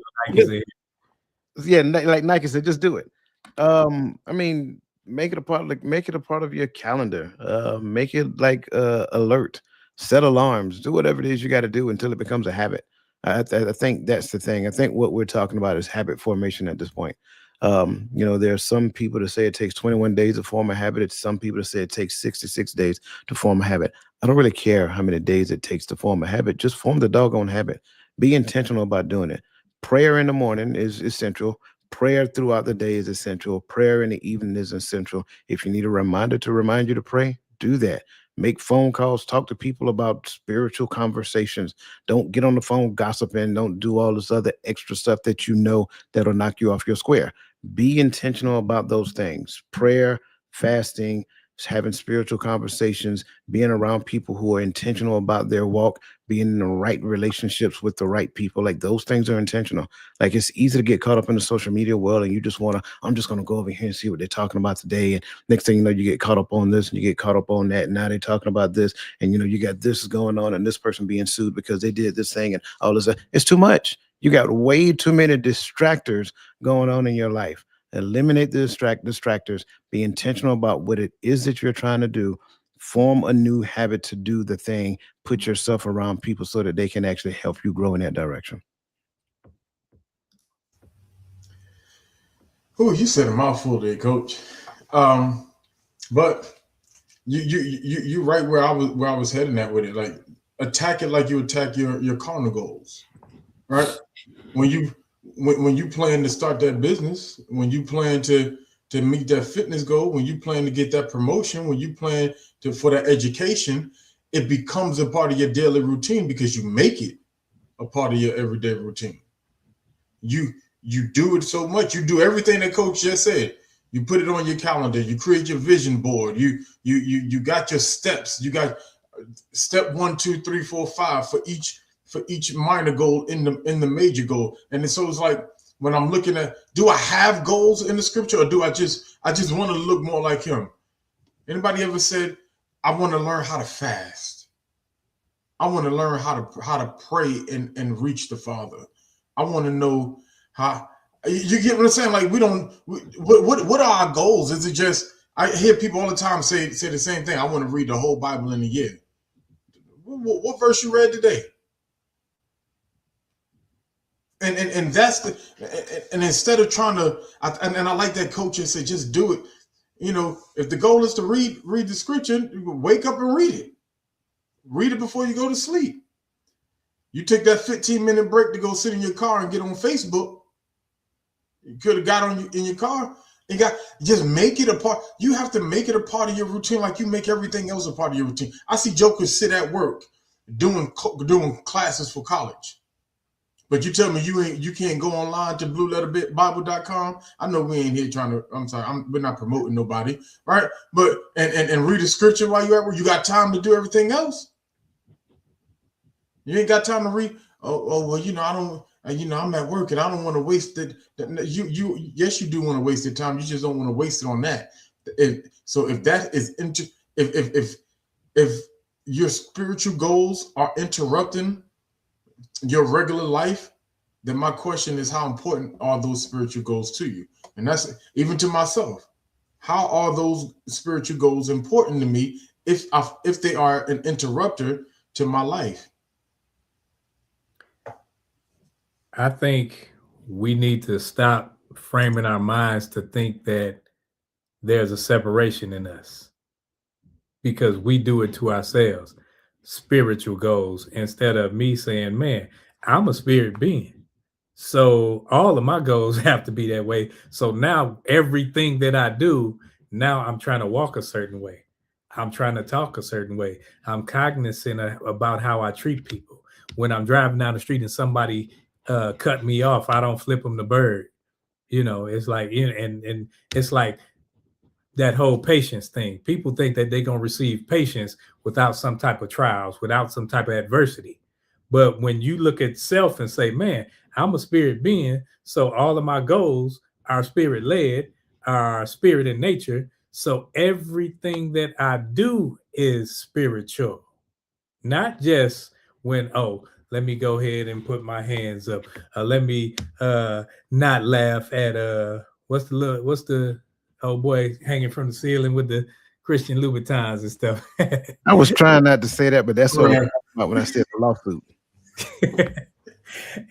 yeah, like Nike said, just do it. I mean, make it a part, make it a part of your calendar. Make it like alert. Set alarms. Do whatever it is you got to do until it becomes a habit. I think that's the thing. I think what we're talking about is habit formation at this point. There are some people that say it takes 21 days to form a habit. It's some people that say it takes 66 days to form a habit. I don't really care how many days it takes to form a habit. Just form the doggone habit. Be intentional about doing it. Prayer in the morning is essential. Prayer throughout the day is essential. Prayer in the evening is essential. If you need a reminder to remind you to pray, do that. Make phone calls, talk to people about spiritual conversations. Don't get on the phone gossiping. Don't do all this other extra stuff that that'll knock you off your square. Be intentional about those things. Prayer, fasting, having spiritual conversations, being around people who are intentional about their walk, being in the right relationships with the right people. Like those things are intentional. Like it's easy to get caught up in the social media world and you just I'm just going to go over here and see what they're talking about today. And next thing you know, you get caught up on this and you get caught up on that. And now they're talking about this and, you got this going on and this person being sued because they did this thing and all this. It's too much. You got way too many distractors going on in your life. Eliminate the distractors. Be intentional about what it is that you're trying to do. Form a new habit to do the thing. Put yourself around people so that they can actually help you grow in that direction. Oh, you said a mouthful there, Coach. But you're right where I was heading at with it. Like attack it like you attack your carnal goals, right? When you plan to start that business, when you plan to meet that fitness goal, when you plan to get that promotion, when you plan for that education, it becomes a part of your daily routine because you make it a part of your everyday routine. You do it so much. You do everything that Coach just said. You put it on your calendar. You create your vision board. You got your steps. You got step 1, 2, 3, 4, 5 for each minor goal in the major goal. And so it's like when I'm looking at, do I have goals in the scripture, or do I just want to look more like him? Anybody ever said, I want to learn how to fast? I want to learn how to pray and reach the Father. I want to know how. You get what I'm saying? Like what are our goals? Is it just, I hear people all the time say the same thing. I want to read the whole Bible in a year. What verse you read today? And that's and instead of trying to, and I like that Coach said, just do it. You know, if the goal is to read the scripture, wake up and read it. Read it before you go to sleep. You take that 15-minute break to go sit in your car and get on Facebook. You could have got in your car and just make it a part. You have to make it a part of your routine, like you make everything else a part of your routine. I see jokers sit at work doing classes for college, but you tell me you can't go online to blueletterbible.com. I know we ain't here trying to. I'm sorry, we're not promoting nobody, right? But and read the scripture while you're at work. You got time to do everything else. You ain't got time to read. Oh well, I don't. I'm at work and I don't want to waste it. Yes, you do want to waste your time. You just don't want to waste it on that. If that is if your spiritual goals are interrupting your regular life, then my question is, how important are those spiritual goals to you? And that's even to myself. How are those spiritual goals important to me if they are an interrupter to my life? I think we need to stop framing our minds to think that there's a separation in us, because we do it to ourselves. Spiritual goals, instead of me saying, man, I'm a spirit being, so all of my goals have to be that way. So now everything that I do, now I'm trying to walk a certain way. I'm trying to talk a certain way. I'm cognizant about how I treat people. When I'm driving down the street and somebody cut me off, I don't flip them the bird. It's like, and it's like that whole patience thing. People think that they're going to receive patience without some type of trials, without some type of adversity. But when you look at self and say, man, I'm a spirit being, so all of my goals are spirit led, are spirit in nature. So everything that I do is spiritual, not just when, let me go ahead and put my hands up. Let me not laugh at what's the old boy hanging from the ceiling with the Christian Louboutins and stuff. I was trying not to say that, but that's what I about when I said the lawsuit.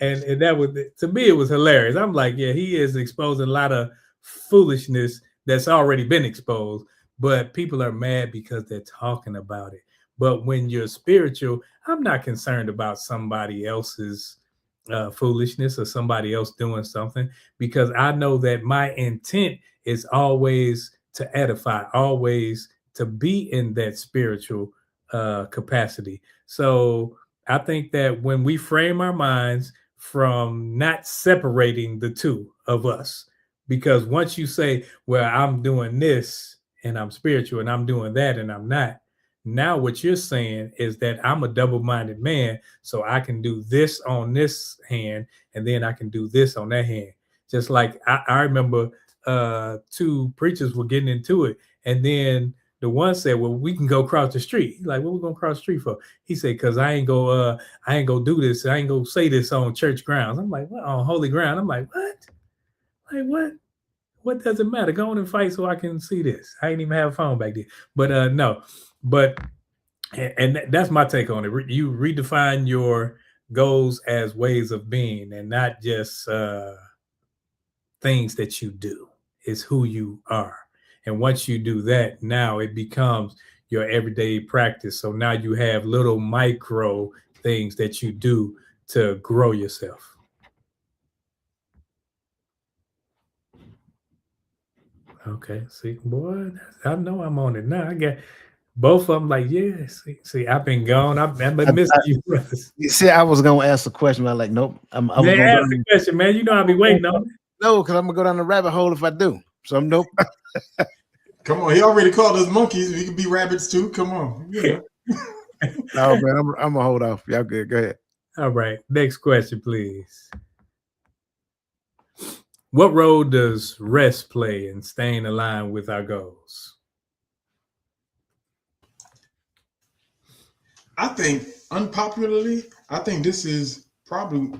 and that was, to me, it was hilarious. I'm like, yeah, he is exposing a lot of foolishness that's already been exposed, but people are mad because they're talking about it. But when you're spiritual, I'm not concerned about somebody else's foolishness or somebody else doing something, because I know that my intent is always to edify, always to be in that spiritual capacity. So I think that when we frame our minds from not separating the two of us, because once you say, well, I'm doing this and I'm spiritual and I'm doing that and I'm not, now what you're saying is that I'm a double-minded man, so I can do this on this hand and then I can do this on that hand. Just like I remember two preachers were getting into it, and then the one said, well, we can go across the street. He's like, what we gonna cross the street for? He said, because I ain't go do this. I ain't gonna say this on church grounds. I'm like, what, on holy ground? I'm like, what? Like, what? What does it matter? Go on and fight so I can see this. I ain't even have a phone back then. But no. But and that's my take on it. You redefine your goals as ways of being and not just things that you do. It's who you are. And once you do that, now it becomes your everyday practice. So now you have little micro things that you do to grow yourself. Okay, see, boy, I know I'm on it now. Both of them like, yeah. See, I've been gone. I've been missing you, brothers. You see, I was gonna ask a question. I'm like, nope. I was Man, gonna ask the question, man. You know I'll be waiting on it. no, because I'm gonna go down the rabbit hole if I do. So I'm nope. Come on, he already called us monkeys. We could be rabbits too. Come on. Yeah. Oh man, I'm gonna hold off. Y'all good. Go ahead. All right. Next question, please. What role does rest play in staying aligned with our goals? I think unpopularly, I think this is probably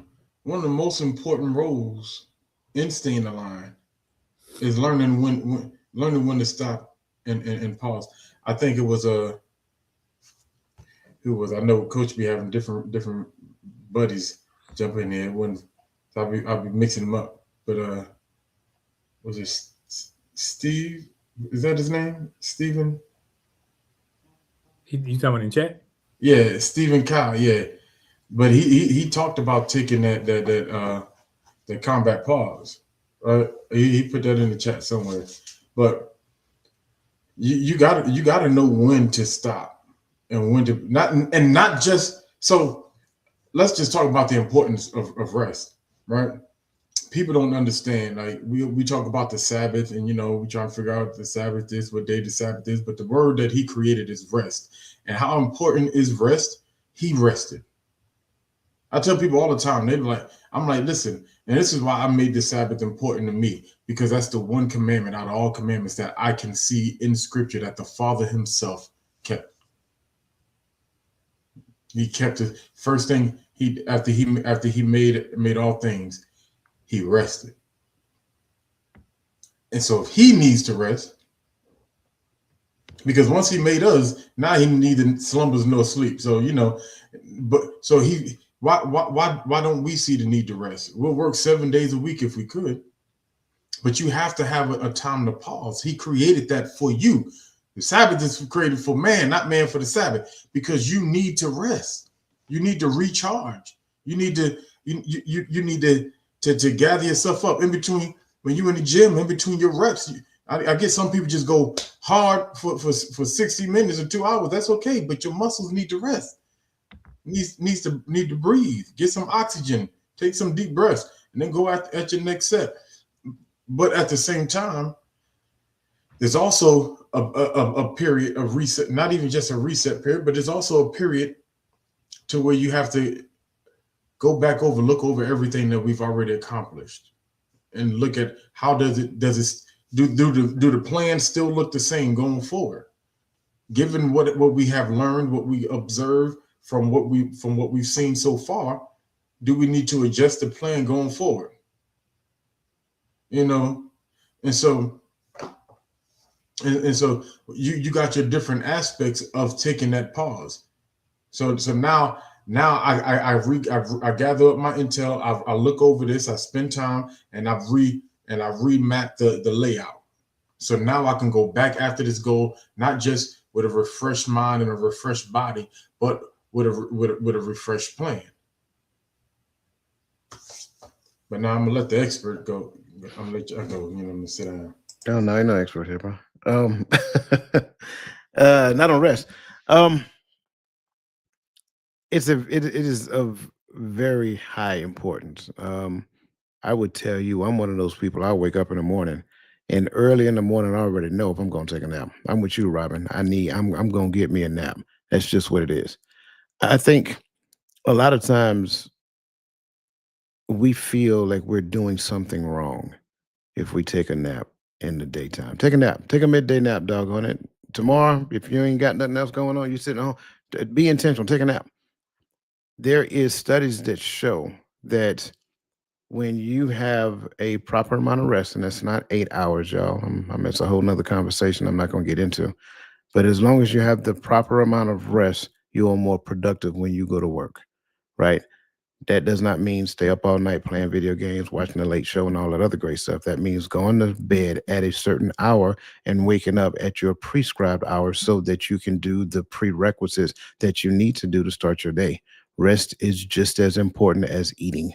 one of the most important roles in staying aligned is learning when to stop and pause. I think it was I know Coach be having different buddies jump in there when so I'll be mixing them up. But was it Steve? Is that his name? Stephen? You talking in chat? Yeah, Stephen Kyle. Yeah, but he talked about taking that combat pause. Right? He put that in the chat somewhere. But you gotta know when to stop and when to not just so. Let's just talk about the importance of rest, right? People don't understand. Like we talk about the Sabbath, and we try to figure out the Sabbath is, what day the Sabbath is, but the word that he created is rest. And how important is rest? He rested. I tell people all the time, they're like, I'm like, listen, and this is why I made the Sabbath important to me, because that's the one commandment out of all commandments that I can see in scripture that the Father himself kept. He kept it. First thing after he made all things, he rested. And so if he needs to rest, because once he made us, now he neither slumbers nor sleep. So but so why don't we see the need to rest? We'll work 7 days a week if we could, but you have to have a time to pause. He created that for you. The Sabbath is created for man, not man for the Sabbath, because you need to rest. You need to recharge. You need to you need to gather yourself up in between when you're in the gym, in between your reps. I guess some people just go hard for 60 minutes or 2 hours. That's okay, but your muscles need to rest. Need to breathe, get some oxygen, take some deep breaths, and then go at your next set. But at the same time, there's also a period of reset, not even just a reset period, but there's also a period to where you have to look over everything that we've already accomplished and look at how do the plans still look the same going forward? Given what we have learned, what we observe from what we've seen so far, do we need to adjust the plan going forward? And so you got your different aspects of taking that pause. So now I gather up my intel. I look over this. I spend time and I've remapped the layout. So now I can go back after this goal, not just with a refreshed mind and a refreshed body, but with a refreshed plan. But now I'm gonna let the expert go. I'm gonna let you go. I'm gonna sit down. Oh no, I'm no expert here, bro. Not on rest. It is of very high importance. I would tell you, I'm one of those people. I wake up in the morning, and early in the morning, I already know if I'm going to take a nap. I'm with you, Robin. I'm going to get me a nap. That's just what it is. I think a lot of times we feel like we're doing something wrong if we take a nap in the daytime. Take a nap. Take a midday nap, doggone it. Tomorrow, if you ain't got nothing else going on, you're sitting home. Be intentional. Take a nap. There is studies that show that when you have a proper amount of rest, and that's not 8 hours, y'all. It's a whole nother conversation I'm not going to get into. But as long as you have the proper amount of rest, you are more productive when you go to work, right? That does not mean stay up all night playing video games, watching the late show and all that other great stuff. That means going to bed at a certain hour and waking up at your prescribed hour so that you can do the prerequisites that you need to do to start your day. Rest is just as important as eating.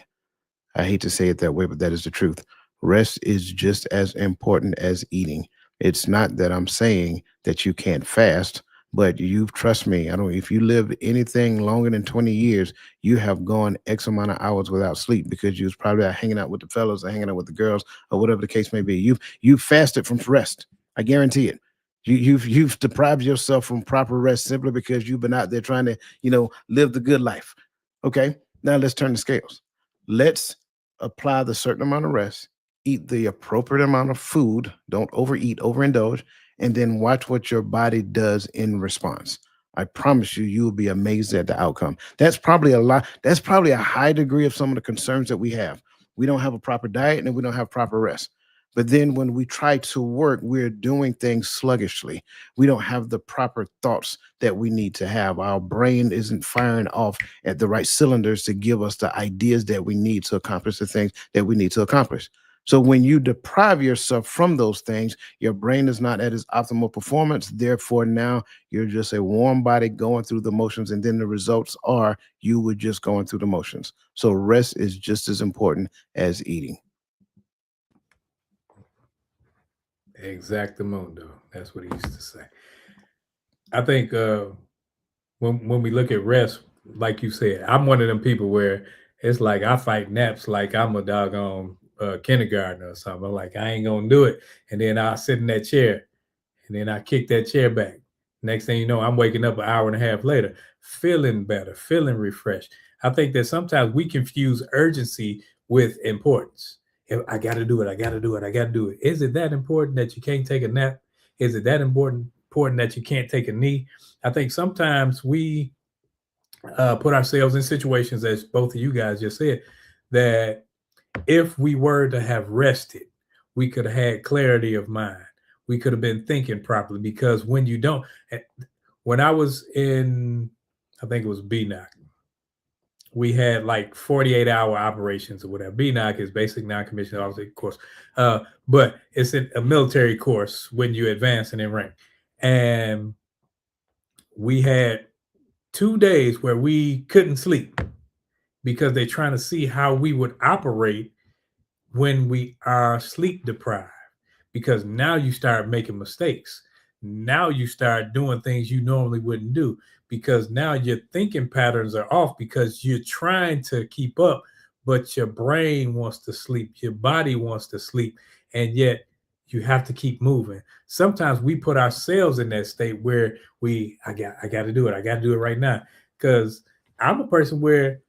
I hate to say it that way, but that is the truth. Rest is just as important as eating. It's not that I'm saying that you can't fast, But you trust me, I don't if you live anything longer than 20 years, you have gone X amount of hours without sleep because you was probably out hanging out with the fellas or hanging out with the girls or whatever the case may be. You've fasted from rest. I guarantee it. You've deprived yourself from proper rest simply because you've been out there trying to, live the good life. Okay. Now let's turn the scales. Let's apply the certain amount of rest, eat the appropriate amount of food, don't overeat, overindulge, and then watch what your body does in response. I promise you, you'll be amazed at the outcome. That's probably a lot. That's probably a high degree of some of the concerns that we have. We don't have a proper diet and we don't have proper rest. But then when we try to work, we're doing things sluggishly. We don't have the proper thoughts that we need to have. Our brain isn't firing off at the right cylinders to give us the ideas that we need to accomplish the things that we need to accomplish. So when you deprive yourself from those things, your brain is not at its optimal performance. Therefore, now you're just a warm body going through the motions, and then the results are you were just going through the motions. So rest is just as important as eating. Exactamundo. That's what he used to say. I think when we look at rest, like you said, I'm one of them people where it's like I fight naps like I'm a doggone kindergartner or something. I'm like, I ain't gonna do it. And then I sit in that chair and then I kick that chair back. Next thing you know, I'm waking up an hour and a half later, feeling better, feeling refreshed. I think that sometimes we confuse urgency with importance. If I got to do it, I got to do it, I got to do it. Is it that important that you can't take a nap? Is it that important that you can't take a knee? I think sometimes we put ourselves in situations, as both of you guys just said, that if we were to have rested, we could have had clarity of mind. We could have been thinking properly, because when you don't, when I was in, I think it was BNOC, we had like 48-hour operations or whatever. BNOC is basic non-commissioned officer course, but it's a military course when you advance and in rank. And we had 2 days where we couldn't sleep because they're trying to see how we would operate when we are sleep deprived. Because now you start making mistakes. Now you start doing things you normally wouldn't do, because now your thinking patterns are off because you're trying to keep up, but your brain wants to sleep, your body wants to sleep, and yet you have to keep moving. Sometimes we put ourselves in that state where I got to do it. I got to do it right now. Because I'm a person where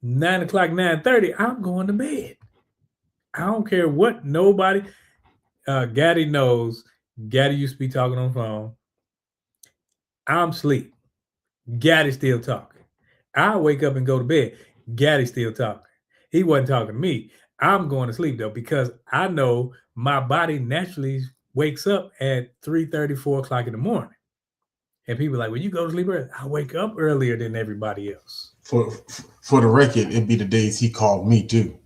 9 o'clock, 9:30, I'm going to bed. I don't care what nobody. Gaddy knows. Gaddy used to be talking on the phone. I'm asleep. Gaddy still talking. I wake up and go to bed. Gaddy still talking. He wasn't talking to me. I'm going to sleep though, because I know my body naturally wakes up at 3:30, 4 o'clock in the morning. And people are like, well, you go to sleep early. I wake up earlier than everybody else. For the record, it'd be the days he called me too.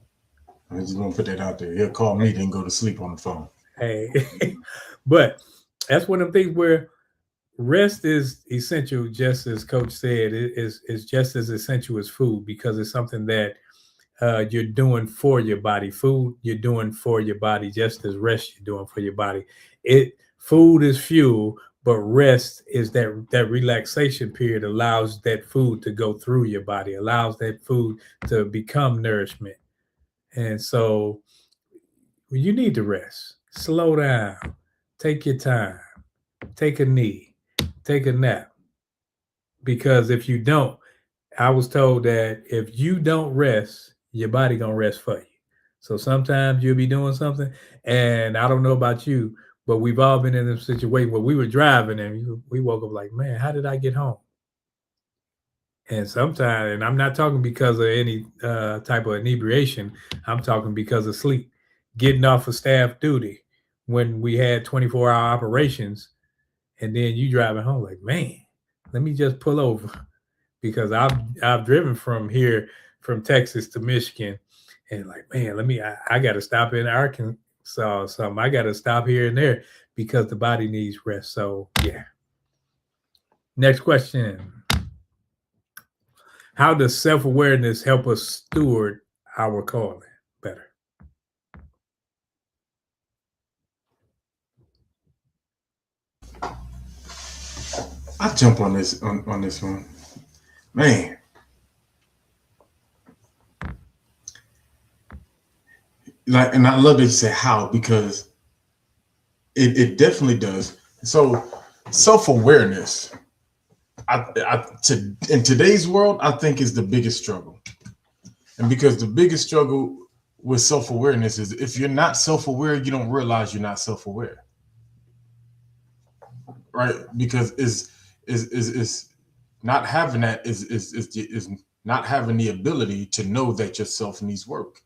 I'm just gonna put that out there. He'll call me, then go to sleep on the phone. Hey, but that's one of the things where rest is essential, just as Coach said. It is just as essential as food, because it's something that you're doing for your body. Food you're doing for your body, just as rest you're doing for your body. Food is fuel, but rest is that relaxation period, allows that food to go through your body, allows that food to become nourishment. And so you need to rest, slow down, take your time, take a knee, take a nap. Because if you don't, I was told that if you don't rest, your body gonna rest for you. So sometimes you'll be doing something, and I don't know about you, but we've all been in a situation where we were driving and we woke up like, man, how did I get home? And sometimes, and I'm not talking because of any type of inebriation, I'm talking because of sleep. Getting off of staff duty when we had 24-hour operations, and then you driving home like, man, let me just pull over, because I've driven from Texas to Michigan, and like, man, I got to stop in Arkansas or something. I got to stop here and there because the body needs rest. So yeah. Next question. How does self-awareness help us steward our calling better? I jump on this on this one, man. Like, and I love that you say how, because it definitely does. So self-awareness, in today's world, I think is the biggest struggle. And because the biggest struggle with self-awareness is if you're not self-aware, you don't realize you're not self-aware. Right? Because is not having that is not having the ability to know that yourself needs work.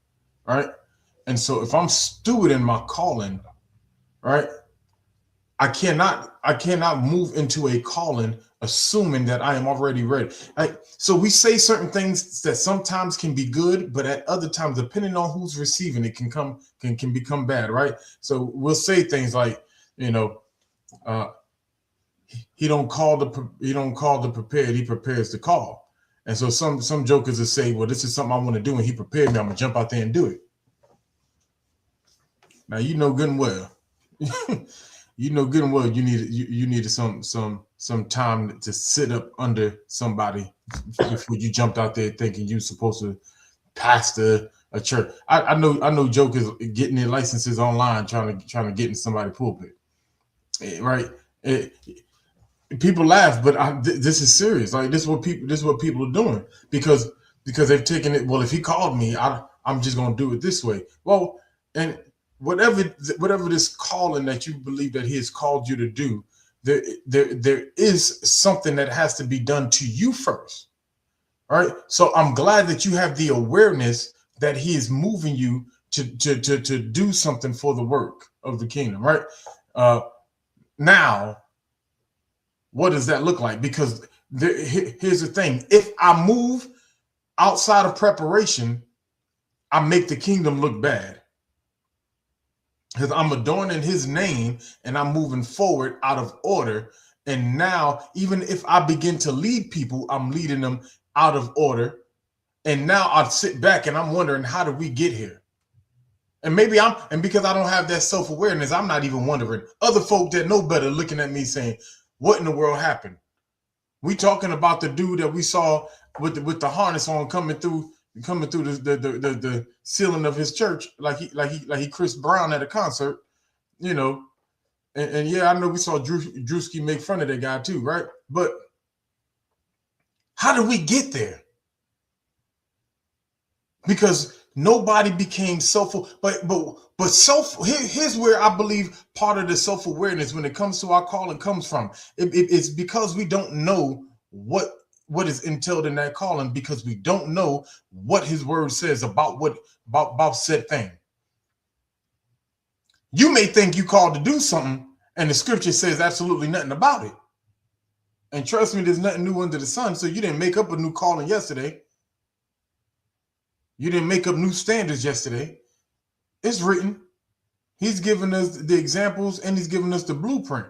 Right? And so if I'm steward in my calling, right, I cannot move into a calling assuming that I am already ready. So we say certain things that sometimes can be good, but at other times, depending on who's receiving it, can become bad, right? So we'll say things like, you know, he don't call the prepared, he prepares the call. And so some jokers will say, well, this is something I want to do, and he prepared me, I'm gonna jump out there and do it. Now you know good and well. You know good and well you needed some time to sit up under somebody before you jumped out there thinking you're supposed to pastor a church. I know jokers getting their licenses online trying to get in somebody's pulpit, right? People laugh, but this is serious. Like this is what people are doing because they've taken it. Well, if he called me, I'm just gonna do it this way. Well, and whatever this calling that you believe that he has called you to do, there is something that has to be done to you first. All right. So I'm glad that you have the awareness that he is moving you to do something for the work of the kingdom. Right. Now, what does that look like? Because here's the thing. If I move outside of preparation, I make the kingdom look bad. Because I'm adorning his name and I'm moving forward out of order. And now, even if I begin to lead people, I'm leading them out of order. And now I sit back and I'm wondering, how did we get here? And because I don't have that self-awareness, I'm not even wondering. Other folk that know better looking at me saying, what in the world happened? We talking about the dude that we saw with the harness on coming through the ceiling of his church, like he Chris Brown at a concert, you know. And yeah, I know we saw Drewski make fun of that guy too, right? But how did we get there? Because nobody became here's where I believe part of the self-awareness when it comes to our calling comes from. It's because we don't know what is entailed in that calling, because we don't know what his word says about said thing. You may think you called to do something and the scripture says absolutely nothing about it. And trust me, there's nothing new under the sun. So you didn't make up a new calling yesterday. You didn't make up new standards yesterday. It's written. He's given us the examples and he's given us the blueprint.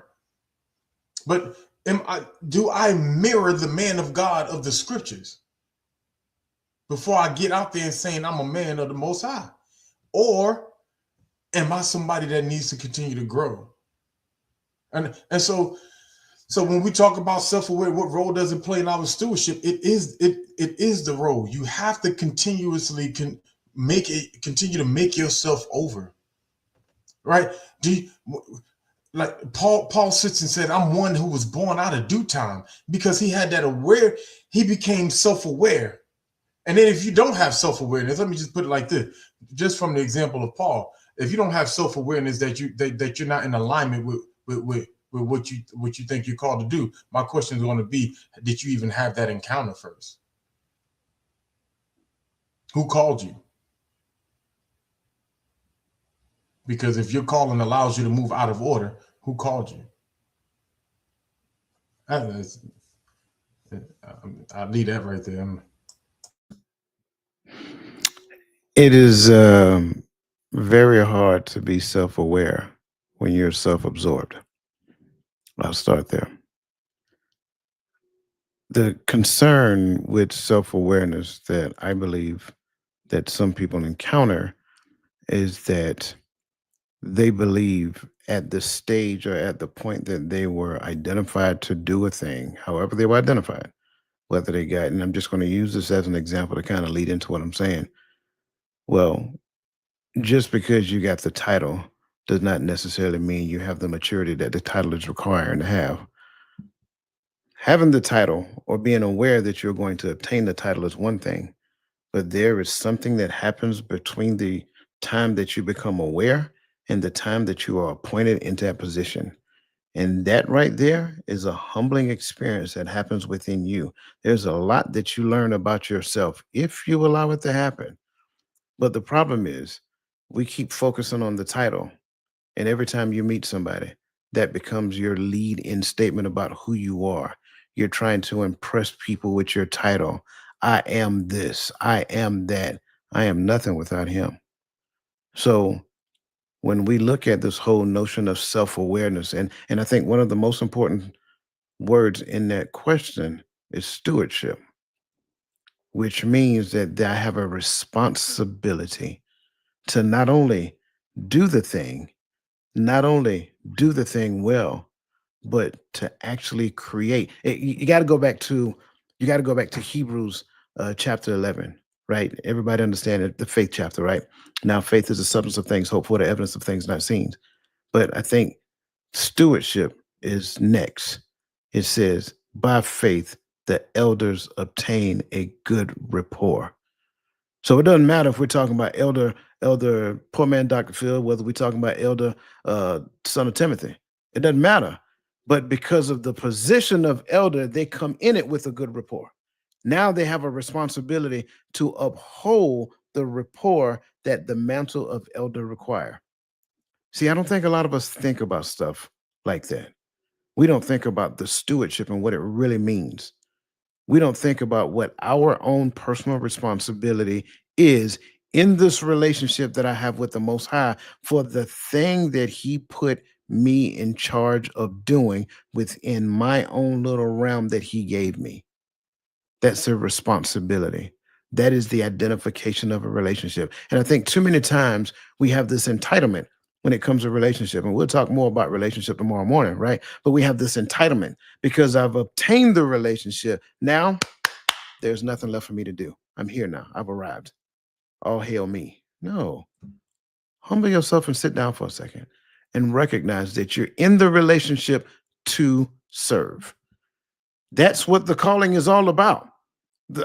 But do I mirror the man of God of the scriptures before I get out there and saying I'm a man of the Most High? Or am I somebody that needs to continue to grow? And so when we talk about self-aware, what role does it play in our stewardship? It is the role. You have to continuously continue to make yourself over, right? Like Paul sits and said, I'm one who was born out of due time, because he had that he became self-aware. And then if you don't have self-awareness, let me just put it like this, just from the example of Paul, if you don't have self-awareness that you're not in alignment with what you think you're called to do, my question is going to be, did you even have that encounter first? Who called you? Because if your calling allows you to move out of order, who called you? I'll leave that right there. It is very hard to be self-aware when you're self-absorbed. I'll start there. The concern with self-awareness that I believe that some people encounter is that they believe at the stage or at the point that they were identified to do a thing, however they were identified, whether they got, and I'm just going to use this as an example to kind of lead into what I'm saying. Well, just because you got the title does not necessarily mean you have the maturity that the title is requiring to have. Having the title or being aware that you're going to obtain the title is one thing, but there is something that happens between the time that you become aware and the time that you are appointed into that position. And that right there is a humbling experience that happens within you. There's a lot that you learn about yourself if you allow it to happen. But the problem is, we keep focusing on the title. And every time you meet somebody, that becomes your lead in statement about who you are. You're trying to impress people with your title. I am this, I am that, I am nothing without him. So when we look at this whole notion of self-awareness, and I think one of the most important words in that question is stewardship, which means that I have a responsibility to not only do the thing, not only do the thing well, but to actually create. You got to go back to Hebrews chapter 11, right? Everybody understand it, the faith chapter, right? Now, faith is the substance of things hoped for, the evidence of things not seen. But I think stewardship is next. It says, by faith, the elders obtain a good rapport. So it doesn't matter if we're talking about elder poor man Dr. Phil, whether we're talking about elder son of Timothy. It doesn't matter. But because of the position of elder, they come in it with a good rapport. Now they have a responsibility to uphold the rapport that the mantle of elder require. See, I don't think a lot of us think about stuff like that. We don't think about the stewardship and what it really means. We don't think about what our own personal responsibility is in this relationship that I have with the Most High for the thing that He put me in charge of doing within my own little realm that He gave me. That's a responsibility. That is the identification of a relationship. And I think too many times we have this entitlement when it comes to relationship. And we'll talk more about relationship tomorrow morning, right? But we have this entitlement because I've obtained the relationship. Now there's nothing left for me to do. I'm here now. I've arrived. All hail me. No. Humble yourself and sit down for a second and recognize that you're in the relationship to serve. That's what the calling is all about.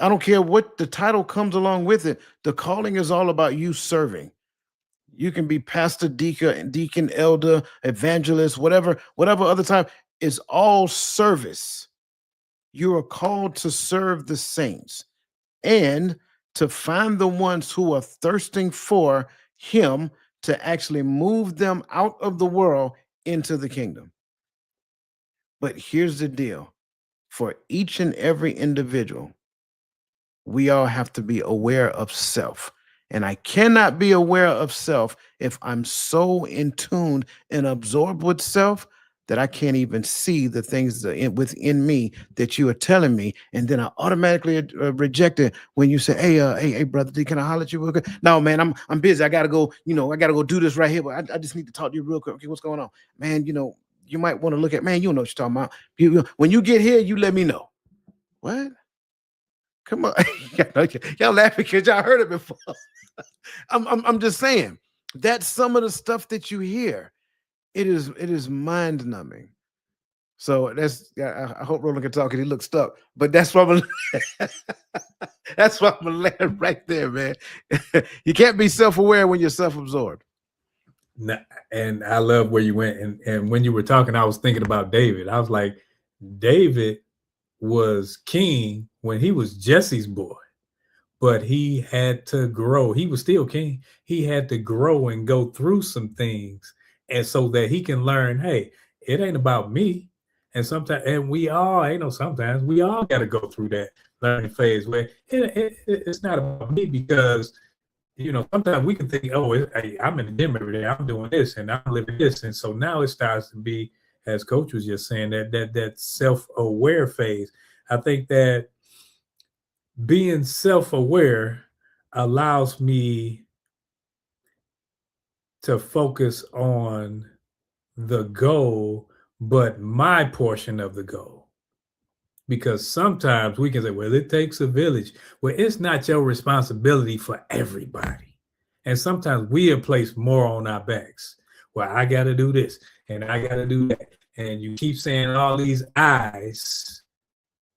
I don't care what the title comes along with it. The calling is all about you serving. You can be pastor, deacon, elder, evangelist, whatever other type. Is all service. You are called to serve the saints and to find the ones who are thirsting for Him to actually move them out of the world into the kingdom. But here's the deal. For each and every individual, we all have to be aware of self. And I cannot be aware of self if I'm so in tune and absorbed with self that I can't even see the things within me that you are telling me. And then I automatically reject it when you say, hey, brother D, can I holler at you real quick? No, man, I'm busy. I got to go, I got to go do this right here. But I just need to talk to you real quick. Okay, what's going on? Man, you might want to look at, man, you know what you're talking about. When you get here, you let me know. What? Come on, y'all laughing because y'all heard it before. I'm just saying that's some of the stuff that you hear. It is mind numbing. So I hope Roland can talk and he looks stuck. But that's what that's what I'm gonna land right there, man. You can't be self-aware when you're self-absorbed. And I love where you went. And when you were talking, I was thinking about David. I was like, David was king when he was Jesse's boy, but he had to grow. He was still king. He had to grow and go through some things, and so that he can learn, hey, it ain't about me. And sometimes, and we all, sometimes we all got to go through that learning phase where it's not about me because, sometimes we can think, oh, I'm in the gym every day. I'm doing this and I'm living this. And so now it starts to be, as Coach was just saying, that self-aware phase. I think that being self-aware allows me to focus on the goal, but my portion of the goal. Because sometimes we can say, well, it takes a village. Well, it's not your responsibility for everybody. And sometimes we have placed more on our backs. Well, I got to do this and I got to do that. And you keep saying all these I's,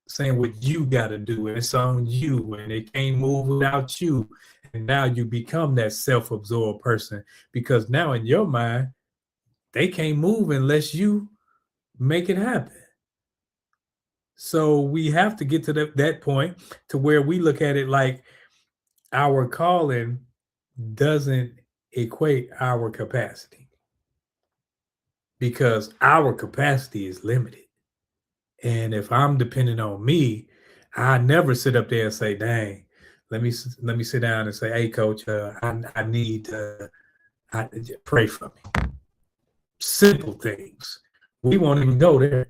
saying what you got to do. And it's on you and it can't move without you. And now you become that self-absorbed person because now in your mind, they can't move unless you make it happen. So we have to get to that point to where we look at it like our calling doesn't equate our capacity because our capacity is limited. And if I'm depending on me, I never sit up there and say, dang, let me sit down and say, hey, coach, I need pray for me. Simple things. We won't even go there.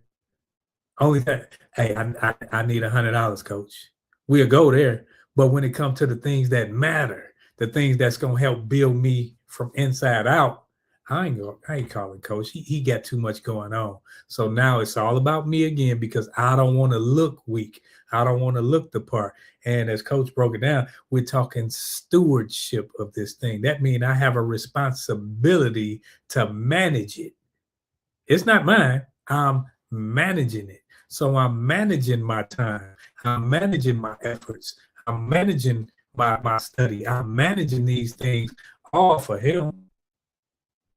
Only that, hey, I need $100, coach. We'll go there. But when it comes to the things that matter, the things that's going to help build me from inside out, I ain't calling coach. He got too much going on. So now it's all about me again because I don't want to look weak. I don't want to look the part. And as coach broke it down, we're talking stewardship of this thing. That means I have a responsibility to manage it. It's not mine. I'm managing it. So I'm managing my time. I'm managing my efforts. I'm managing my study. I'm managing these things all for him.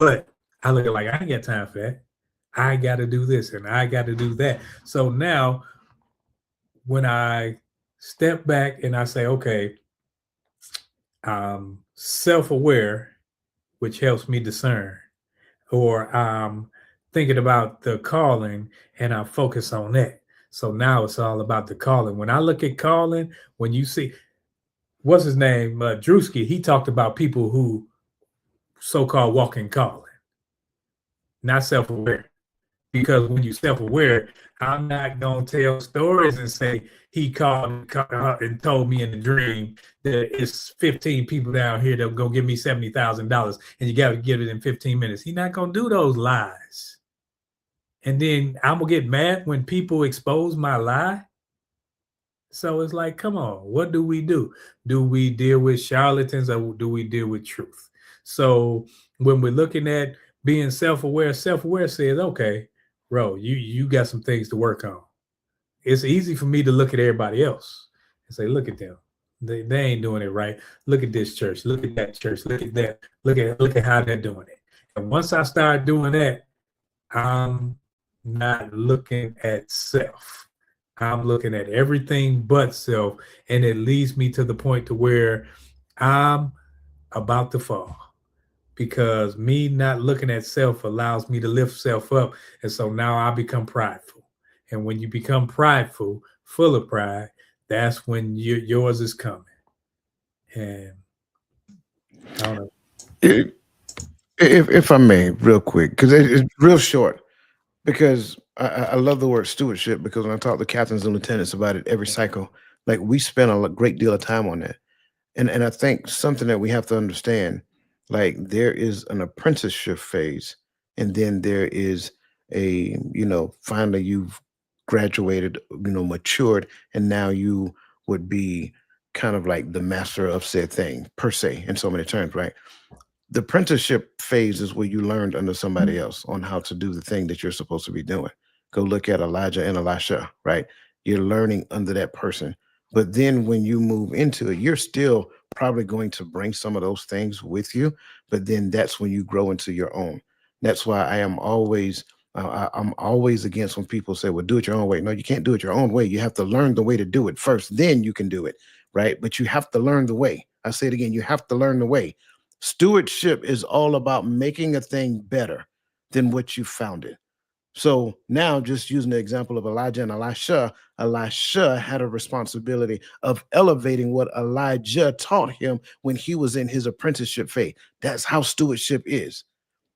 But I look at it like, I ain't got time for that. I got to do this and I got to do that. So now when I step back and I say, okay, I'm self-aware, which helps me discern, or I'm thinking about the calling and I focus on that. So now it's all about the calling. When I look at calling, when you see, what's his name? Drewski, he talked about people who so-called walk in calling, not self-aware. Because when you're self-aware, I'm not going to tell stories and say he called and told me in the dream that it's 15 people down here that will go give me $70,000 and you got to get it in 15 minutes. He's not going to do those lies. And then I'm going to get mad when people expose my lie. So it's like, come on, what do we do? Do we deal with charlatans or do we deal with truth? So when we're looking at being self-aware says, okay, bro, you got some things to work on. It's easy for me to look at everybody else and say, look at them. They ain't doing it right. Look at this church. Look at that church. Look at that. Look at how they're doing it. And once I start doing that, I'm not looking at self. I'm looking at everything but self. And it leads me to the point to where I'm about to fall. Because me not looking at self allows me to lift self up. And so now I become prideful. And when you become prideful, full of pride, that's when yours is coming. And I don't know. If I may, real quick, because it's real short, because I love the word stewardship, because when I talk to captains and lieutenants about it every cycle, like we spend a great deal of time on that. And I think something that we have to understand, like there is an apprenticeship phase, and then there is a, finally you've graduated, matured, and now you would be kind of like the master of said thing, per se, in so many terms, right? The apprenticeship phase is where you learned under somebody else on how to do the thing that you're supposed to be doing. Go look at Elijah and Elisha, right? You're learning under that person. But then when you move into it, you're still probably going to bring some of those things with you. But then that's when you grow into your own. That's why I am always, I'm always against when people say, well, do it your own way. No, you can't do it your own way. You have to learn the way to do it first. Then you can do it, right? But you have to learn the way. I say it again, you have to learn the way. Stewardship is all about making a thing better than what you found it. So now, just using the example of Elijah and Elisha, Elisha had a responsibility of elevating what Elijah taught him when he was in his apprenticeship phase. That's how stewardship is.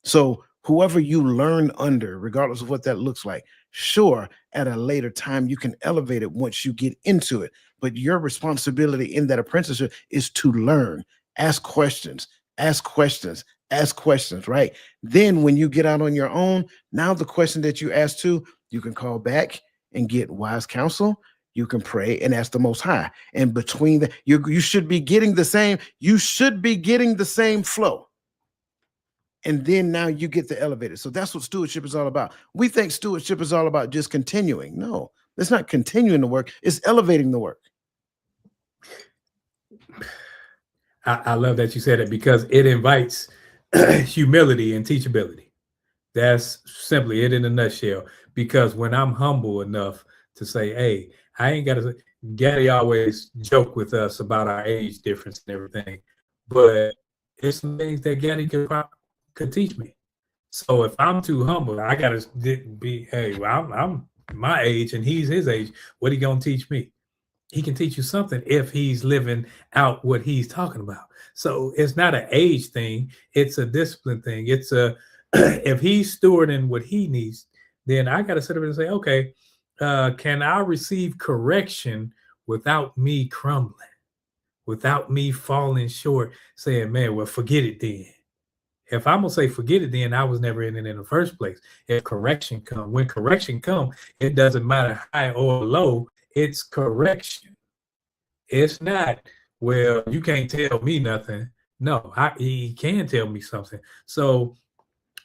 So whoever you learn under, regardless of what that looks like, sure, at a later time, you can elevate it once you get into it. But your responsibility in that apprenticeship is to learn, ask questions, Ask questions, right? Then when you get out on your own, now the question that you ask to, you can call back and get wise counsel. You can pray and ask the Most High. And between the, you should be getting the same, you should be getting the same flow. And then now you get the elevator. So that's what stewardship is all about. We think stewardship is all about just continuing. No, it's not continuing the work, it's elevating the work. I love that you said it, because it invites humility and teachability. That's simply it in a nutshell. Because when I'm humble enough to say, hey, I ain't got to, Gaddy always joke with us about our age difference and everything, but it's some things that Gaddy could teach me. So if I'm too humble, I got to be, hey, well, I'm my age and he's his age. What he going to teach me? He can teach you something if he's living out what he's talking about. So it's not an age thing. It's a discipline thing. It's a, if he's stewarding what he needs, then I got to sit up and say, okay, can I receive correction without me crumbling, without me falling short, saying, man, well, forget it then. If I'm going to say forget it, then I was never in it in the first place. If correction come, when correction come, it doesn't matter high or low, it's correction. It's not, well, you can't tell me nothing. No, he can tell me something. So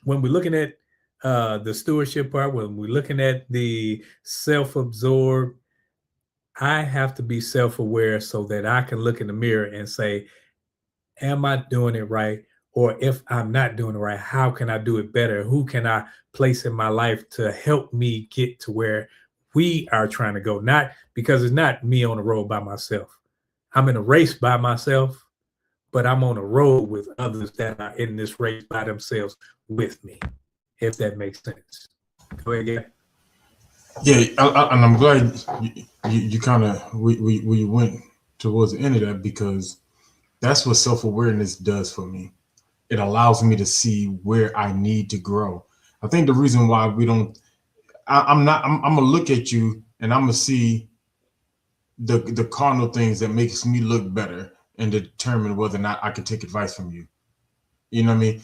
when we're looking at the stewardship part, when we're looking at the self-absorbed, I have to be self-aware so that I can look in the mirror and say, am I doing it right? Or if I'm not doing it right, how can I do it better? Who can I place in my life to help me get to where we are trying to go? Not because it's not me on the road by myself. I'm in a race by myself, but I'm on a road with others that are in this race by themselves with me, if that makes sense. Go ahead, Gary. Yeah, and I'm glad you kind of we went towards the end of that, because that's what self-awareness does for me. It allows me to see where I need to grow. I think the reason why we don't, I'm gonna look at you and I'm gonna see the carnal things that makes me look better and determine whether or not I can take advice from you. You know what I mean?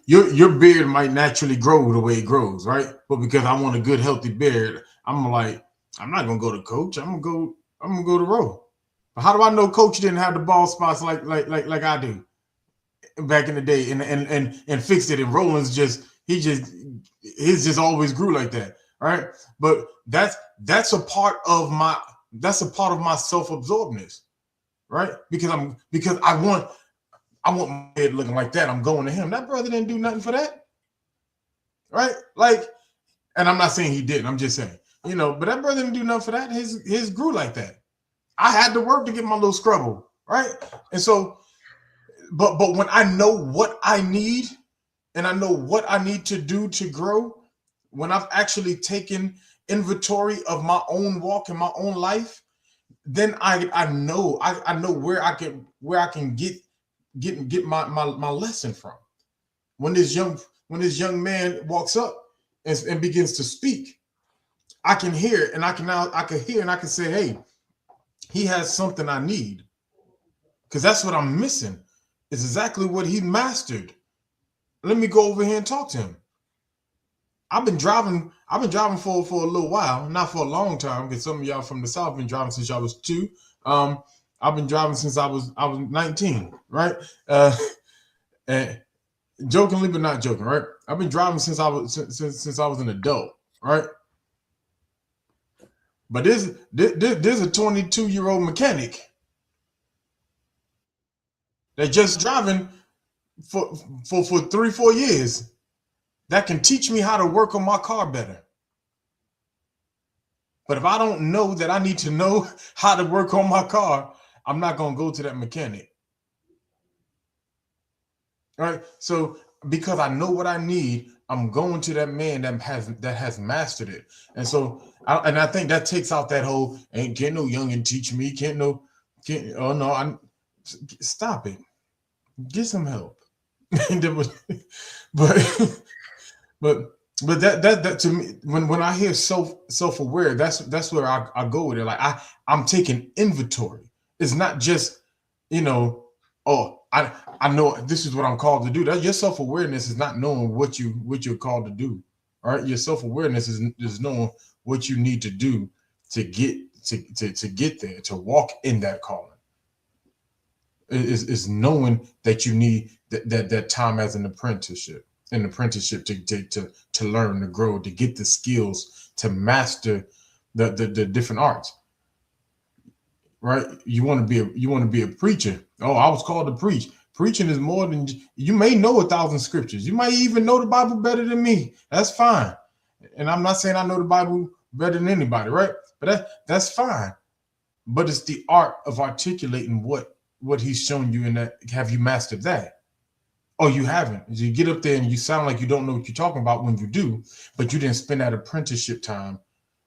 Your beard might naturally grow the way it grows, right? But because I want a good, healthy beard, I'm like, I'm not gonna go to Coach. I'm gonna go to Ro. But how do I know Coach didn't have the bald spots like I do back in the day, and fixed it? And Roland's his just always grew like that, right? But that's a part of my self-absorbedness, right? Because I want my head looking like that. I'm going to him. That brother didn't do nothing for that, right? Like, and I'm not saying he didn't. I'm just saying, but that brother didn't do nothing for that. His grew like that. I had to work to get my little scrubble, right? And so, but when I know what I need and I know what I need to do to grow, when I've actually taken inventory of my own walk and my own life, then I know where I can get my lesson from. When this young man walks up and begins to speak, I can hear and I can say, hey, he has something I need, because that's what I'm missing. It's exactly what he mastered. Let me go over here and talk to him. I've been driving for a little while, not for a long time, because some of y'all from the South been driving since y'all was 2. I've been driving since I was 19, right? And jokingly, but not joking, right? I've been driving since I was an adult, right? But there's a 22-year-old mechanic that just driving for 3-4 years that can teach me how to work on my car better. But if I don't know that I need to know how to work on my car, I'm not going to go to that mechanic. All right? So because I know what I need, I'm going to that man that has mastered it. And so I think that takes out that whole, can't no youngin teach me, stop it. Get some help. but that to me, when I hear self-aware, that's where I go with it. Like I'm taking inventory. It's not just, oh, I know this is what I'm called to do. That your self-awareness is not knowing what you're called to do. All right. Your self-awareness is knowing what you need to do to get to get there, to walk in that calling. Is knowing that you need that time as an apprenticeship to learn, to grow, to get the skills, to master the different arts. Right? You want to be a preacher. Oh, I was called to preach. Preaching is more than you may know 1,000 scriptures. You might even know the Bible better than me. That's fine. And I'm not saying I know the Bible better than anybody, right? But that's fine. But it's the art of articulating what he's shown you in that. Have you mastered that? Oh, you haven't. You get up there and you sound like you don't know what you're talking about when you do, but you didn't spend that apprenticeship time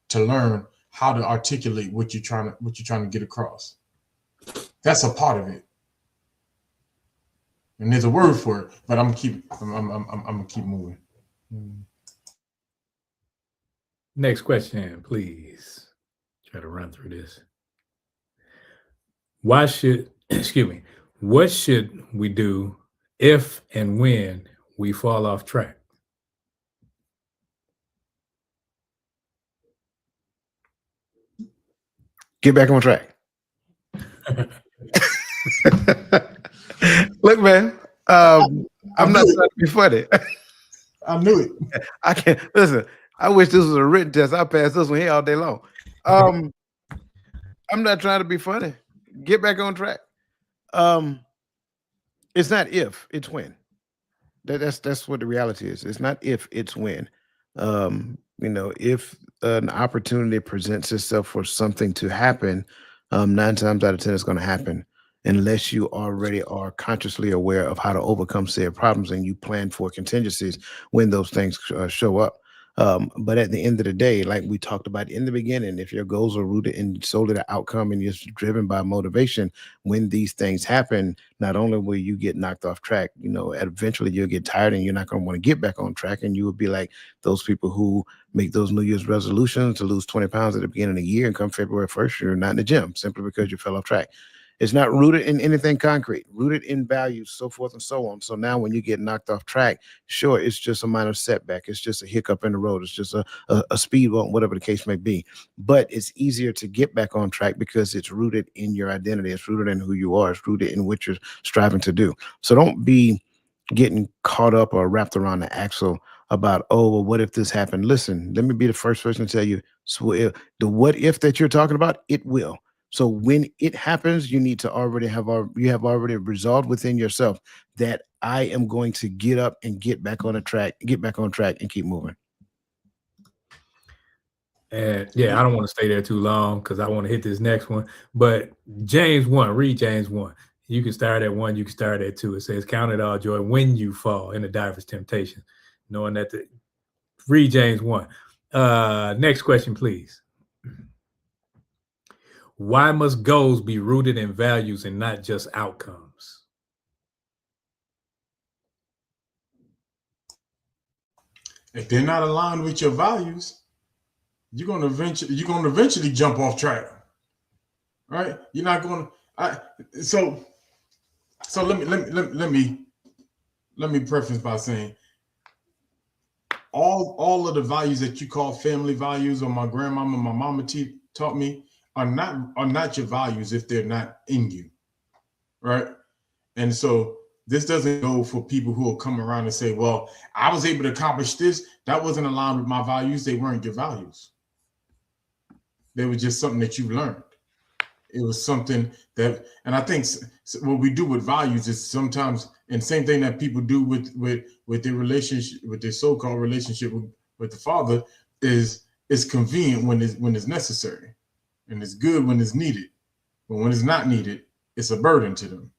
to learn how to articulate what you're trying to get across. That's a part of it. And there's a word for it, but I'm gonna keep moving. Next question, please. Try to run through this. What should we do if and when we fall off track? Get back on track. Look, man, I'm not trying to be funny. I knew it. I can't listen. I wish this was a written test. I passed this one here all day long. I'm not trying to be funny. Get back on track. It's not if, it's when. That's what the reality is. It's not if, it's when. If an opportunity presents itself for something to happen, 9 times out of 10 it's going to happen, unless you already are consciously aware of how to overcome said problems and you plan for contingencies when those things show up. But at the end of the day, like we talked about in the beginning, if your goals are rooted in solely the outcome and you're driven by motivation, when these things happen, not only will you get knocked off track, eventually you'll get tired and you're not going to want to get back on track. And you will be like those people who make those New Year's resolutions to lose 20 pounds at the beginning of the year, and come February 1st, you're not in the gym simply because you fell off track. It's not rooted in anything concrete, rooted in values, so forth and so on. So now when you get knocked off track, sure, it's just a minor setback. It's just a hiccup in the road. It's just a speed bump, whatever the case may be. But it's easier to get back on track because it's rooted in your identity. It's rooted in who you are. It's rooted in what you're striving to do. So don't be getting caught up or wrapped around the axle about, oh, well, what if this happened? Listen, let me be the first person to tell you, so the what if that you're talking about, it will. So when it happens, you need to already have already resolved within yourself that I am going to get up and get back on track and keep moving. And yeah, I don't want to stay there too long because I want to hit this next one. But James 1, read James 1. You can start at 1, you can start at 2. It says, count it all joy when you fall in the diverse temptation, knowing that read James 1. Next question, please. Why must goals be rooted in values and not just outcomes? If they're not aligned with your values, you're going to eventually jump off track. Right? You're not going to. So let me preface by saying all of the values that you call family values, or my grandmama, my mama taught me, are not your values if they're not in you, right? And so this doesn't go for people who will come around and say, well, I was able to accomplish this. That wasn't aligned with my values. They weren't your values. They were just something that you learned. It was something that, and I think what we do with values is sometimes, and same thing that people do with their relationship, with their so-called relationship with the Father, is convenient when it's necessary. And it's good when it's needed, but when it's not needed, it's a burden to them.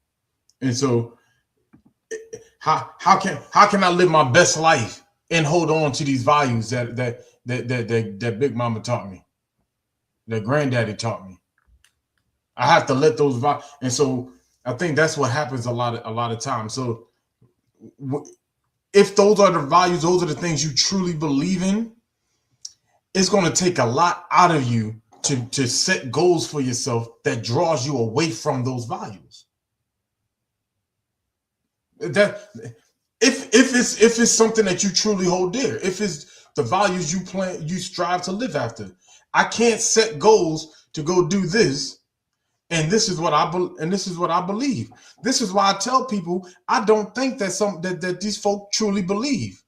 And so, how can I live my best life and hold on to these values that Big Mama taught me, that Granddaddy taught me? I have to let those values. And so, I think that's what happens a lot of times. So, if those are the values, those are the things you truly believe in, it's going to take a lot out of you to set goals for yourself that draws you away from those values. That if it's something that you truly hold dear, if it's the values you strive to live after. I can't set goals to go do this, and this is what this is what I believe. This is why I tell people I don't think that these folk truly believe.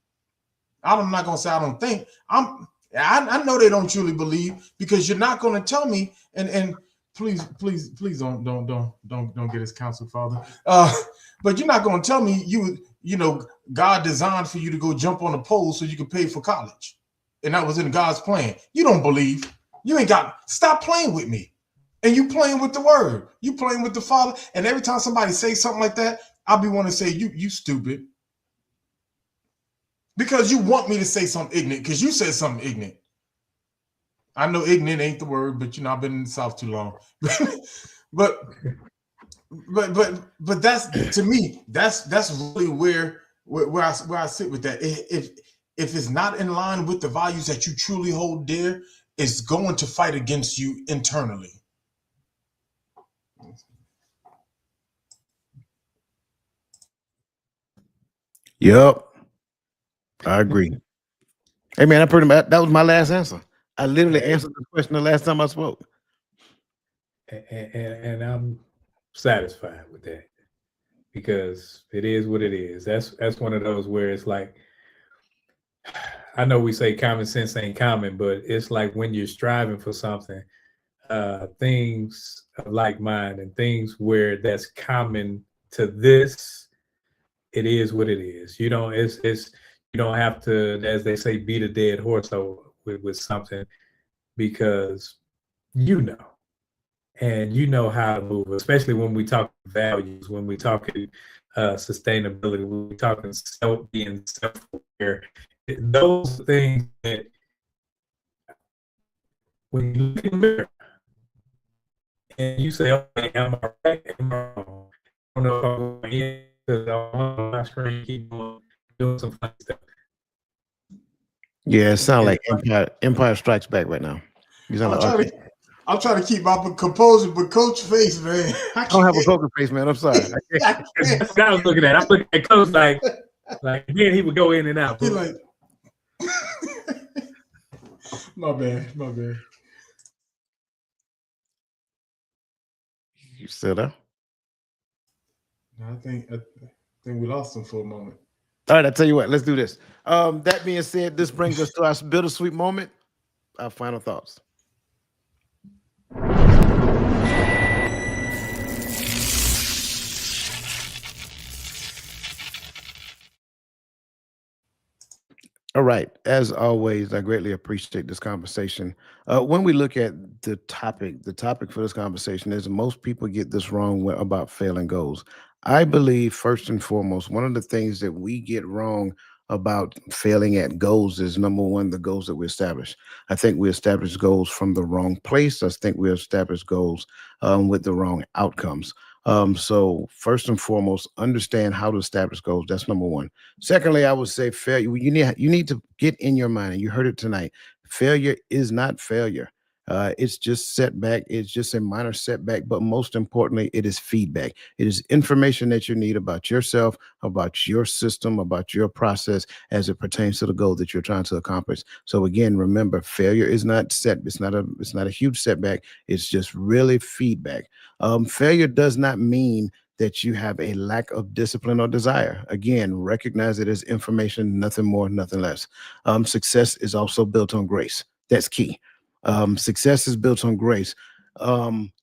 I'm not gonna say I don't think. I know they don't truly believe, because you're not gonna tell me, and please don't get us counseled, Father. But you're not gonna tell me you know God designed for you to go jump on a pole so you can pay for college, and that was in God's plan. You don't believe. You ain't got. Stop playing with me. And you playing with the word. You playing with the Father. And every time somebody says something like that, I'll be wanting to say, you stupid. Because you want me to say something ignorant, because you said something ignorant. I know ignorant ain't the word, but I've been in the South too long. but that's, to me, that's really where I sit with that. If it's not in line with the values that you truly hold dear, it's going to fight against you internally. Yep, I agree. Hey man, that was my last answer. I literally answered the question the last time I spoke. And I'm satisfied with that, because it is what it is. That's one of those where it's like, I know we say common sense ain't common, but it's like when you're striving for something, things of like mind and things where that's common to this, it is what it is. You don't you don't have to, as they say, beat a dead horse with something, because you know. And you know how to move, especially when we talk values, when we talk sustainability, when we talking being self-aware. Those things that when you look in the mirror and you say, "Okay, am I right? Am I wrong? I don't know if I'm going in because I want my screen keep doing some fun stuff." Yeah, it sounds like Empire Strikes Back right now. You sound like I'm trying to keep my composure, but Coach face, man. I don't have a poker face, man. I'm sorry. That's what I was looking at. I'm looking at Coach like then he would go in and out. He like, my bad. You still there? I think we lost him for a moment. All right, I tell you what, let's do this. That being said, this brings us to our bittersweet moment. Our final thoughts. All right. As always, I greatly appreciate this conversation. When we look at the topic for this conversation is most people get this wrong about failing goals. I believe, first and foremost, one of the things that we get wrong about failing at goals is, number one, the goals that we establish. I think we establish goals from the wrong place. I think we establish goals with the wrong outcomes. So first and foremost, understand how to establish goals. That's number one. Secondly, I would say failure. You need to get in your mind, and you heard it tonight. Failure is not failure. It's just setback. It's just a minor setback, but most importantly, it is feedback. It is information that you need about yourself, about your system, about your process as it pertains to the goal that you're trying to accomplish. So again, remember, failure is not it's not a huge setback. It's just really feedback. Failure does not mean that you have a lack of discipline or desire. Again, recognize it as information, nothing more, nothing less. Success is also built on grace. That's key. Success is built on grace,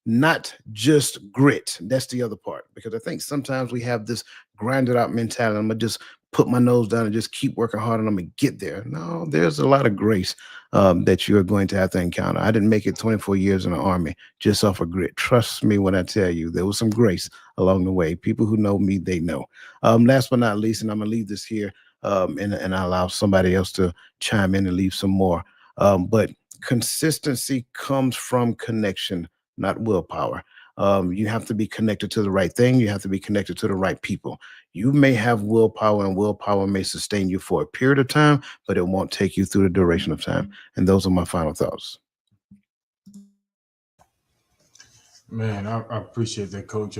not just grit. That's the other part, because I think sometimes we have this grinded out mentality. I'm gonna just put my nose down and just keep working hard and I'm gonna get there. No, there's a lot of grace that you're going to have to encounter. I didn't make it 24 years in the Army just off of grit. Trust me when I tell you, there was some grace along the way. People who know me, they know. Last but not least, and I'm gonna leave this here, and I allow somebody else to chime in and leave some more. But consistency comes from connection, not willpower. You have to be connected to the right thing. You have to be connected to the right people. You may have willpower, and willpower may sustain you for a period of time, but it won't take you through the duration of time. And those are my final thoughts. Man, I appreciate that, Coach.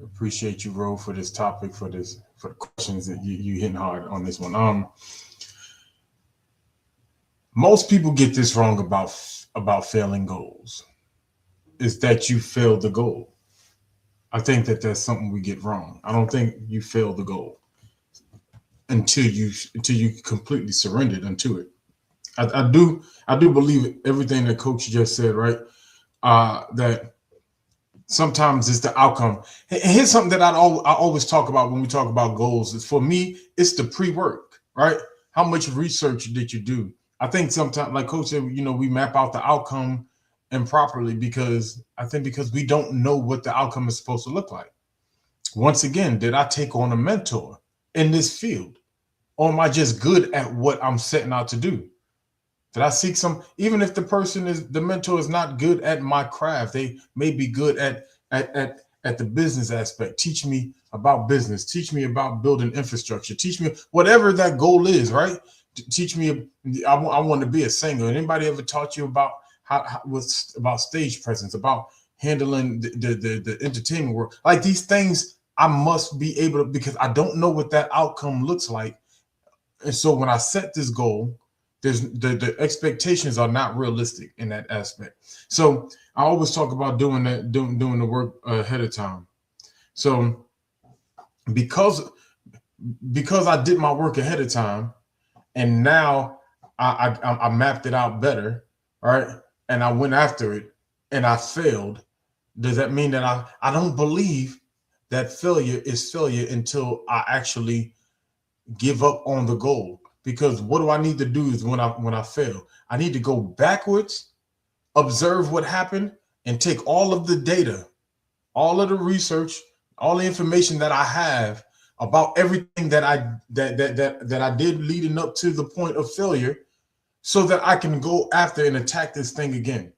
Appreciate you, Ro, for this topic, for this for the questions that you hitting hard on this one. Most people get this wrong about failing goals. Is that you failed the goal. I think that that's something we get wrong. I don't think you fail the goal until you completely surrendered unto it. I do believe everything that Coach just said, right? That sometimes it's the outcome. And here's something that I always talk about when we talk about goals. Is for me, it's the pre-work, right? How much research did you do? I think sometimes, like Coach said, we map out the outcome improperly because we don't know what the outcome is supposed to look like. Once again, did I take on a mentor in this field? Or am I just good at what I'm setting out to do? Did I seek even if the mentor is not good at my craft, they may be good at the business aspect. Teach me about business, teach me about building infrastructure, teach me whatever that goal is, right? Teach me, I want to be a singer. Anybody ever taught you about about stage presence, about handling the entertainment world? Like these things, I must be able to, because I don't know what that outcome looks like. And so when I set this goal, there's the expectations are not realistic in that aspect. So I always talk about doing the work ahead of time. So because I did my work ahead of time, and now I mapped it out better, right? And I went after it, and I failed. Does that mean that I don't believe that failure is failure until I actually give up on the goal? Because what do I need to do is when I fail, I need to go backwards, observe what happened, and take all of the data, all of the research, all the information that I have about everything that I did leading up to the point of failure, so that I can go after and attack this thing again.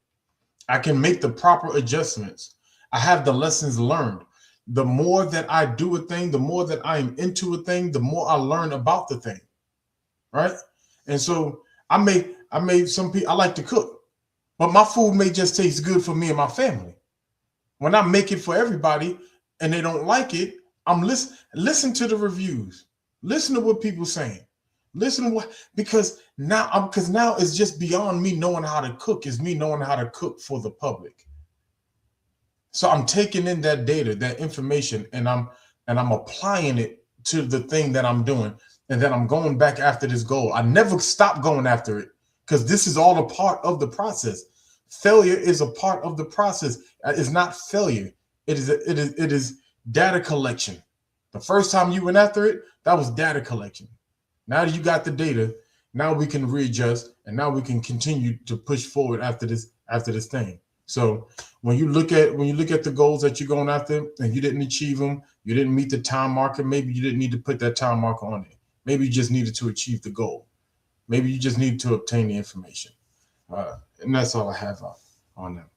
I can make the proper adjustments. I have the lessons learned. The more that I do a thing, the more that I am into a thing, the more I learn about the thing. Right? And so I made some people, I like to cook, but my food may just taste good for me and my family. When I make it for everybody and they don't like it, I'm listen to the reviews. Listen to what people saying. Listen to because now it's just beyond me knowing how to cook. It's me knowing how to cook for the public. So I'm taking in that data, that information, and I'm applying it to the thing that I'm doing. And then I'm going back after this goal. I never stop going after it because this is all a part of the process. Failure is a part of the process. It's not failure. It is data collection. The first time you went after it, that was data collection. Now that you got the data, now we can readjust, and now we can continue to push forward after this thing. So when you look at the goals that you're going after and you didn't achieve them, you didn't meet the time marker, maybe you didn't need to put that time marker on it. Maybe you just needed to achieve the goal. Maybe you just need to obtain the information. And that's all I have on that.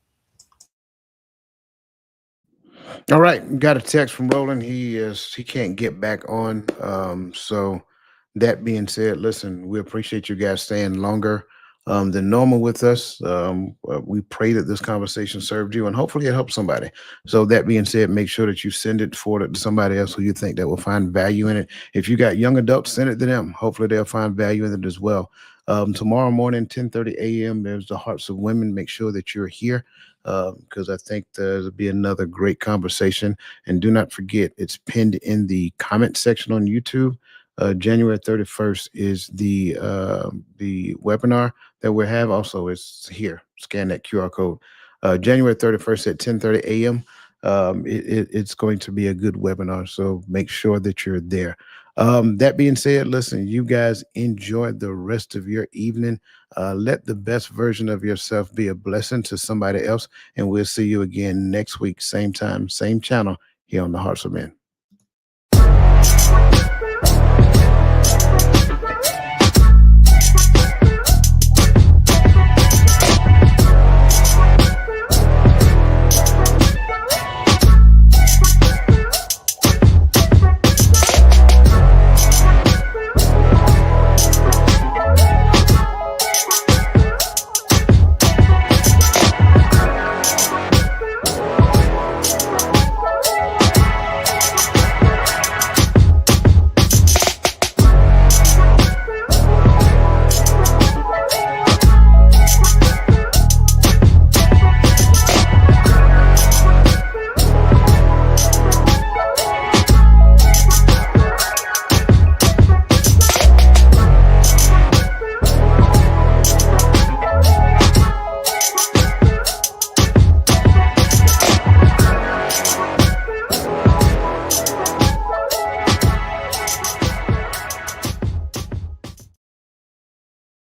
All right. Got a text from Roland. He can't get back on. So that being said, listen, we appreciate you guys staying longer than normal with us. We pray that this conversation served you and hopefully it helped somebody. So that being said, make sure that you send it, forward it to somebody else who you think that will find value in it. If you got young adults, send it to them. Hopefully they'll find value in it as well. Tomorrow morning, 10:30 a.m., there's the Hearts of Women. Make sure that you're here because I think there'll be another great conversation. And do not forget, it's pinned in the comment section on YouTube. January 31st is the webinar that we have. Also, it's here. Scan that QR code. January 31st at 10:30 a.m. It's going to be a good webinar, so make sure that you're there. That being said, listen, you guys enjoy the rest of your evening. Let the best version of yourself be a blessing to somebody else, and we'll see you again next week, same time, same channel here on the Hearts of Men.